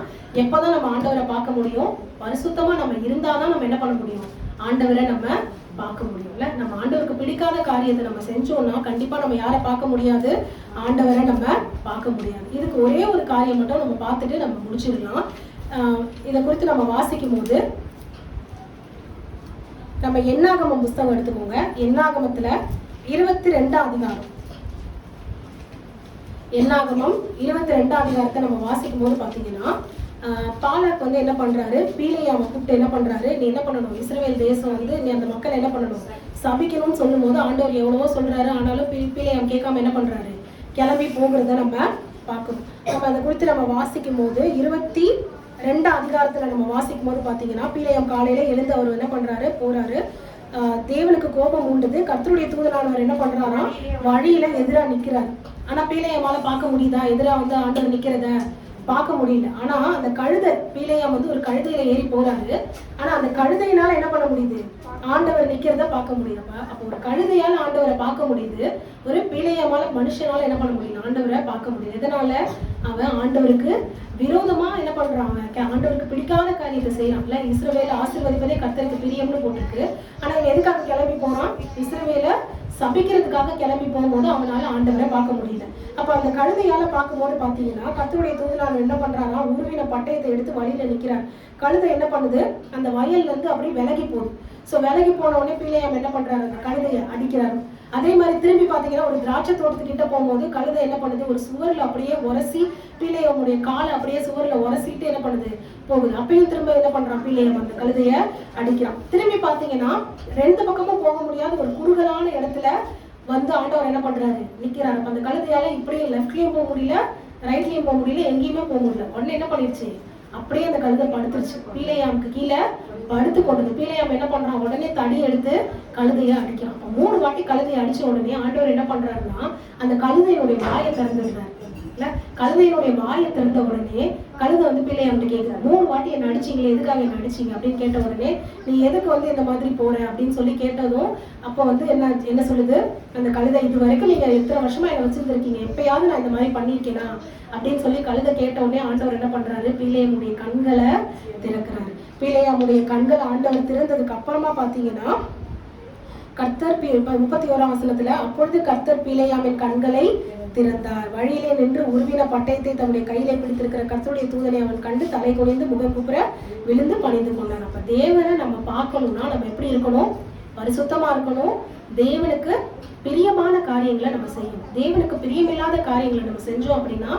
எப்பதான் நம்ம ஆண்டவரை பார்க்க முடியும், பரிசுத்தமா நம்ம இருந்தாதான் நம்ம என்ன பண்ண முடியும், ஆண்டவரை நம்ம பார்க்க முடியும்ல. நம்ம ஆண்டவருக்கு பிடிக்காத காரியத்தை நம்ம செஞ்சோம்னா கண்டிப்பா நம்ம யாரை பார்க்க முடியாது, ஆண்டவரை நம்ம பார்க்க முடியாது. இதுக்கு ஒரே ஒரு காரியம் மட்டும் நம்ம பார்த்துட்டு நம்ம முடிச்சிடலாம். இதை குறித்து நம்ம வாசிக்கும் போது நம்ம என்னாகமம் புஸ்தகம் எடுத்துக்கோங்க. என்னாகமத்துல 22ஆம் அதிகாரம், என்னாகமம் 22ஆம் அதிகாரத்தை நம்ம வாசிக்கும் போது பாத்தீங்கன்னா, பாலாக் வந்து என்ன பண்றாரு, பீலேயாமை கூப்பிட்டு என்ன பண்றாரு, நீ என்ன பண்ணணும், இஸ்ரவேல் தேசம் வந்து நீ அந்த மக்கள் என்ன பண்ணணும், சபிக்கணும்னு சொல்லும் போது ஆண்டவர் எவ்வளவோ சொல்றாரு, ஆனாலும் பீலேயாம் கேட்காம என்ன பண்றாரு, கிளம்பி போகிறத நம்ம பார்க்கணும். நம்ம அதை குறித்து நம்ம வாசிக்கும் போது 22ஆம் அதிகாரத்துல நம்ம வாசிக்கும் போது பாத்தீங்கன்னா, பீலேயாம் காலையில எழுந்து அவர் என்ன பண்றாரு, போறாரு. தேவனுக்கு கோபம் உண்டது. கர்த்தருடைய தூதனானவர் என்ன பண்றாரா, வழியில எதிரா நிக்கிறாரு. ஆனா பீலேயாமால பார்க்க முடியுதா, எதிரா வந்து ஆண்டவர் நிக்கிறத பார்க்க முடியல. ஆனா அந்த கழுதை, பீலேயாம் வந்து ஒரு கழுதையில ஏறி போறாரு. ஆனா அந்த கழுதையினால என்ன பண்ண முடியுது, ஆண்டவர் நிக்கிறத பார்க்க முடியும். அப்போ ஒரு கழுதையால ஆண்டவரை பார்க்க முடியுது, ஒரு பீலேயாமால மனுஷனால என்ன பண்ண முடியும், ஆண்டவரை பார்க்க முடியும். எதனால, அவன் ஆண்டவருக்கு விரோதமா என்ன பண்றான், ஆண்டவருக்கு பிடிக்காத காரியத்தை செய்யறான்ல. இஸ்ரவேலை ஆசீர்வதிப்பதே கர்த்தருக்கு பிரியம்னு போட்டிருக்கு. ஆனா அவன் எதுக்காக கிளம்பி போறான், இஸ்ரவேலை சபிக்கிறதுக்காக கிளம்பி போகும்போது அவனால ஆண்டவரை பார்க்க முடியல. அப்ப அந்த கழுதையால பார்க்கும்போது பாத்தீங்கன்னா, கர்த்தருடைய தூதனானவர் என்ன பண்றாரா, உருவின பட்டயத்தை எடுத்து வழியில நிக்கிறார். கழுதை என்ன பண்ணுது, அந்த வயல்ல இருந்து அப்படியே விலகி போகுது. சோ விலகி போன உடனே பீலேயாம் என்ன பண்றாரு, அந்த கழுதையை அடிக்கிறாரு. அதே மாதிரி திரும்பி பாத்தீங்கன்னா ஒரு திராட்சை தோட்டத்துக்கிட்ட போகும்போது கழுதை என்ன பண்ணுது, ஒரு சுவர்ல அப்படியே உரசி பீலையமுடைய காலை அப்படியே சுவர்ல உரசிட்டு என்ன பண்ணுது போகுது. அப்பயும் திரும்ப என்ன பண்றான், பீலையம் அந்த கழுதைய அடிக்கிறான். திரும்பி பாத்தீங்கன்னா 2 பக்கமும் போக முடியாத ஒரு குறுகலான இடத்துல வந்து ஆண்டவர் என்ன பண்றாரு, நிக்கிறாரு. அந்த கழுதையால இப்படியே லெஃப்ட்லயும் போக முடியல, ரைட்லயும் போக முடியல, எங்கேயுமே போக முடியல. உடனே என்ன பண்ணிருச்சு, அப்படியே அந்த கழுதை படுத்துருச்சு. பீலையாமுக்கு கீழே படுத்து கொண்டது. பீலையாம் என்ன பண்றான், உடனே தடி எடுத்து கழுதைய அடிக்கிறான். 3 வாட்டி கழுதையை அடிச்ச உடனே ஆண்டவர் என்ன பண்றாருன்னா அந்த கழுதையினுடைய வாயை திறந்துடுறாரு. இல்ல, கழுதையினுடைய வாயை திறந்த உடனே கழுதை வந்து பீலையாம்கிட்ட கேட்கிறார், 3 வாட்டி என்ன அடிச்சீங்களே, எதுக்காக என்ன அடிச்சீங்க அப்படின்னு கேட்ட உடனே, நீ எதுக்கு வந்து இந்த மாதிரி போற அப்படின்னு சொல்லி கேட்டதும் அப்போ வந்து என்ன சொல்லுது அந்த கழுதை, இது வரைக்கும் நீங்க எத்தனை வருஷமா என்ன வச்சிருந்திருக்கீங்க, எப்பயாவது நான் இந்த மாதிரி பண்ணிருக்கேனா அப்படின்னு சொல்லி கழுதை கேட்ட உடனே ஆண்டவர் என்ன பண்றாரு, பீலையாமுடைய கண்களை திறக்கிறாரு. பீலையாமுடைய கண்கள் ஆண்டவர் திறந்ததுக்கு அப்புறமா பாத்தீங்கன்னா கர்த்தர் 31ஆம் வசனத்துல, அப்பொழுது கர்த்தர் பீலையாமின் கண்களை திறந்தார். வழியிலே நின்று உருவின பட்டயத்தை தம்முடைய கையிலே பிடித்திருக்கிற கர்த்தருடைய தூதனை அவன் கண்டு தலை குனிந்து முகக்குப்புற விழுந்து பணிந்து கொண்டான். அப்ப தேவனை நம்ம பார்க்கணும்னா நம்ம எப்படி இருக்கணும், பரிசுத்தமா இருக்கணும். தேவனுக்கு பிரியமான காரியங்களை நம்ம செய்யணும். தேவனுக்கு பிரியமில்லாத காரியங்களை நம்ம செஞ்சோம் அப்படின்னா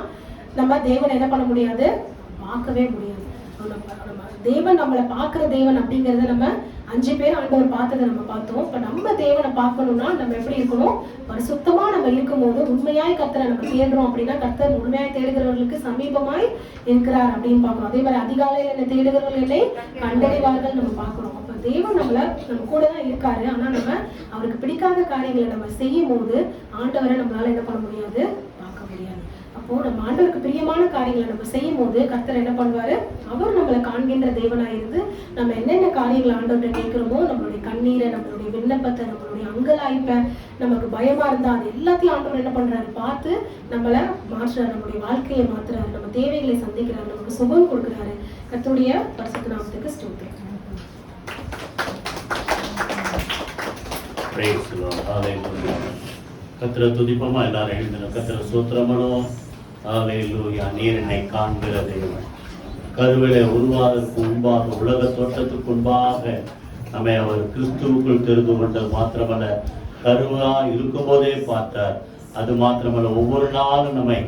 நம்ம தேவனை என்ன பண்ண முடியாது, பார்க்கவே முடியாது. தேவன் நம்மளை பார்க்கிற தேவன் அப்படிங்கறத நம்ம 5 பேர் ஆண்டவர் பார்த்ததை நம்ம பார்த்தோம். இப்ப நம்ம தேவனை பார்க்கணும்னா நம்ம எப்படி இருக்கணும், பரிசுத்தமா நம்ம இருக்கும்போது உண்மையாய் கர்த்தரை நம்ம தேடுறோம் அப்படின்னா கர்த்தர் உண்மையாய் தேடுகிறவர்களுக்கு சமீபமாய் இருக்கிறார் அப்படின்னு பார்க்கணும். அதே மாதிரி அதிகாலையில் என்ன தேடுகிறவர்களை கண்டறிவார்கள் நம்ம பார்க்கணும். அப்ப தேவன் நம்ம கூட தான் இருக்காரு. ஆனா நம்ம அவருக்கு பிடிக்காத காரியங்களை நம்ம செய்யும் போது ஆண்டவரை நம்மளால என்ன பண்ண முடியாது, பார்க்க முடியாது. அப்போ நம்ம ஆண்டவருக்கு பிரியமான காரியங்களை நம்ம செய்யும் போது கர்த்தர் என்ன பண்ணுவாரு, அவர் நம்மளை காண்கின்ற தேவனாய் இருந்து நம்ம என்னென்ன காரியங்களை ஆண்டவர்கிட்ட கேட்கிறோமோ, நம்மளுடைய கண்ணீரை, நம்மளுடைய விண்ணப்பத்தை, நம்மளுடைய அங்கலாய்ப்பை, நமக்கு பயமா இருந்தா அது எல்லாத்தையும் ஆண்டவர் என்ன பண்றாரு, பார்த்து நம்மளை மாற்றுறாரு, நம்மளுடைய வாழ்க்கையை மாத்துறாரு, நம்ம தேவைகளை சந்திக்கிறாரு, நமக்கு சுகம் கொடுக்குறாரு. கர்த்தருடைய பரிசுத்த நாமத்துக்கு ஸ்தோத்திரம். கர்த்தரை துதிப்போமா, எல்லாரும் எழுந்திரும். கர்த்தரை ஸ்தோத்திரம் பண்ணுவோம். ஹல்லேலூயா. நீர் என்னை காண்கிற தேவன். கருவிலே உருவாவதற்கு முன்பாக, உலக தோற்றத்துக்கு முன்பாக நம்மை அவர் கிறிஸ்துவுக்குள் தெரிந்து கொண்டது மாத்திரமல்ல, கருவா இருக்கும் போதே பார்த்தார். அது மாத்திரமல்ல, ஒவ்வொரு நாளும் நம்மை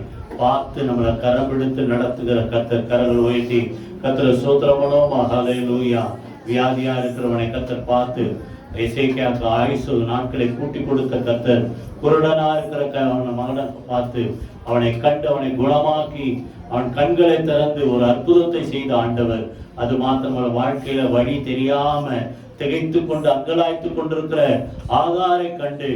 பார்த்து நம்மளை கரம் பிடித்து நடத்துகிற கர்த்தர். கரங்கள் உயர்த்தி கர்த்தரை ஸ்தோத்திரம் பண்ணுவோமா. ஹல்லேலூயா. வியாதியா இருக்கிறவனை கர்த்தர் பார்த்து எசேக்கியாவுக்கு ஆயுசு நாட்களை கூட்டி கொடுத்த கர்த்தர், குருடனா இருக்கிற அவனை மகனை பார்த்து அவனை கண்டு அவனை குணமாக்கி அவன் கண்களை திறந்து ஒரு அற்புதத்தை செய்த ஆண்டவர். அது மாத்திரமல்ல, வாழ்க்கையில வழி தெரியாம திகைத்து கொண்டு அங்கலாய்த்து கொண்டிருக்கிற ஆகாரை கண்டு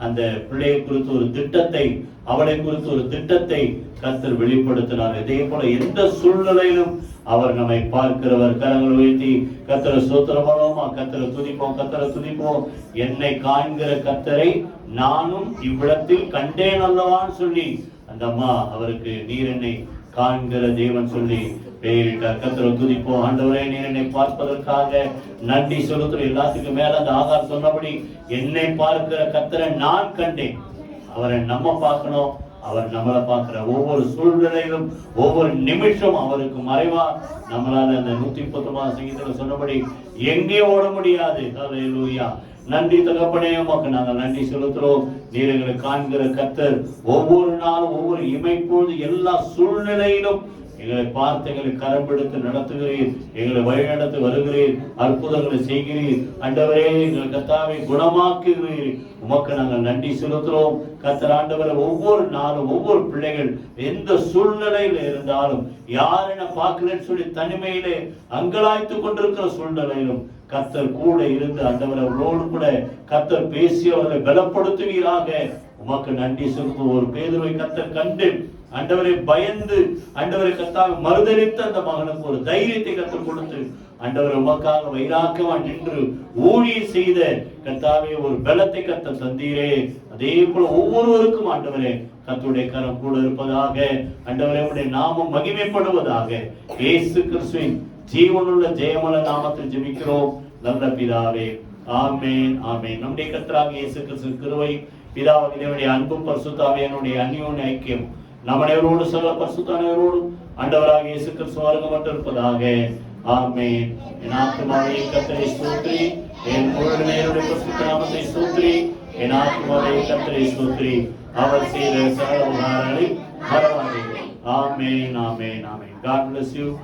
அந்த பிள்ளையை குறித்து ஒரு திட்டத்தை, அவளை குறித்து ஒரு திட்டத்தை கர்த்தர் வெளிப்படுத்தினார். இதே போல எந்த சூழ்நிலையிலும் அவர் நம்மை பார்க்கிறவர். கரங்கள் உயர்த்தி கர்த்தரை ஸ்தோத்திரம் பண்ணுவோமா. கர்த்தரை துதிப்போம், கர்த்தரை துதிப்போம். என்னை காண்கிற கர்த்தரை நானும் இவ்விடத்தில் கண்டேன் அல்லவான்னு சொல்லி அந்த அம்மா அவருக்கு நீர் என்னை காண்கிற தேவன் சொல்லி பெயரிட்டார். கர்த்தரை துதிப்போம். ஆண்டவரே, நீர் என்னை பார்ப்பதற்காக நன்றி செலுத்துற. எல்லாத்துக்கும் மேல அந்த ஆகார் சொன்னபடி என்னை பார்க்கிற கர்த்தரை நான் கண்டேன். அவரை நம்ம பார்க்கணும், அவர் நம்மளை பார்க்கிற ஒவ்வொரு சூழ்நிலையிலும் ஒவ்வொரு நிமிஷம் அவருக்கு மறைவா நம்மளால அந்த 119 சங்கீதத்துல சொன்னபடி எங்கே ஓட முடியாது. ஹல்லேலூயா. நன்றி தகப்பனே, உமக்கு நாங்கள் நன்றி செலுத்துறோம். நீர் எங்களை காண்கிற கர்த்தர். ஒவ்வொரு நாளும் ஒவ்வொரு இமைப்போது எல்லா சூழ்நிலையிலும் எங்களை பார்த்து எங்களை கரம் பிடித்து நடத்துகிறீர், எங்களை வழிநடத்தி வருகிறீர், அற்புதங்களை செய்கிறீர். ஆண்டவரே, எங்கள் கர்த்தாவை குணமாக்குகிறீர். உமக்கு நாங்கள் நன்றி செலுத்துறோம். கர்த்தர் ஆண்டவரை ஒவ்வொரு நாளும் ஒவ்வொரு பிள்ளைகள் எந்த சூழ்நிலையில இருந்தாலும், யார் என்ன பார்க்கலன்னு சொல்லி தனிமையிலே அங்கலாய்த்து கொண்டிருக்கிற சூழ்நிலையிலும் கர்த்தர் கூட இருந்து ஆண்டவரை அவர்களோடு கூட கர்த்தர் பேசி அவர்களை பலப்படுத்துவீராக. உமக்கு நன்றி செலுத்துவோம். ஒரு பேதுருவை கர்த்தர் கண்டு ஆண்டவரை பயந்து ஆண்டவரை கர்த்தாவை மறுதலித்த அந்த மகனுக்கு ஒரு தைரியத்தை கர்த்தர் கொடுத்து ஆண்டவரை உமக்காக வைராக்கமா நின்று ஊழியம் செய்த கர்த்தாவே ஒரு பலத்தை கர்த்தர் தந்தீரே. அதே போல ஒவ்வொருவருக்கும் ஆண்டவரே கர்த்தருடைய கரம் கூட இருப்பதாக. ஆண்டவரே, உம்முடைய நாமம் மகிமைப்படுவதாக. இயேசு கிறிஸ்துவின் ஜீவனுள்ள ஜெயமுள்ள நாமத்தில் ஜெபிக்கிறோம் நல்ல பிதாவே. ஆமென், ஆமென். நம்முடைய கர்த்தராகிய இயேசு கிறிஸ்துவின் கிருபை, பிதாவாகிய தேவனுடைய அன்பும் பரிசுத்த ஆவியானவருடைய அந்யோன்ய ஐக்கியம் நம் அனைவரோடு சகல பரிசுத்த அனைவரோடும் ஆண்டவராகிய இயேசு கிறிஸ்து வருகப்பட்டு இருப்பதாக. ஆமென். என் ஆத்துமாவே கர்த்தரை ஸ்தோத்திரி, என் முழு நேரடி பரிசுத்த நாமத்தை ஸ்தோத்திரி. என் ஆத்மாவை கர்த்தரை ஸ்தோத்திரி, அவர் செய்த சகல உபகாரங்களை மறவாதே. ஆமென், ஆமென், ஆமென். God bless you.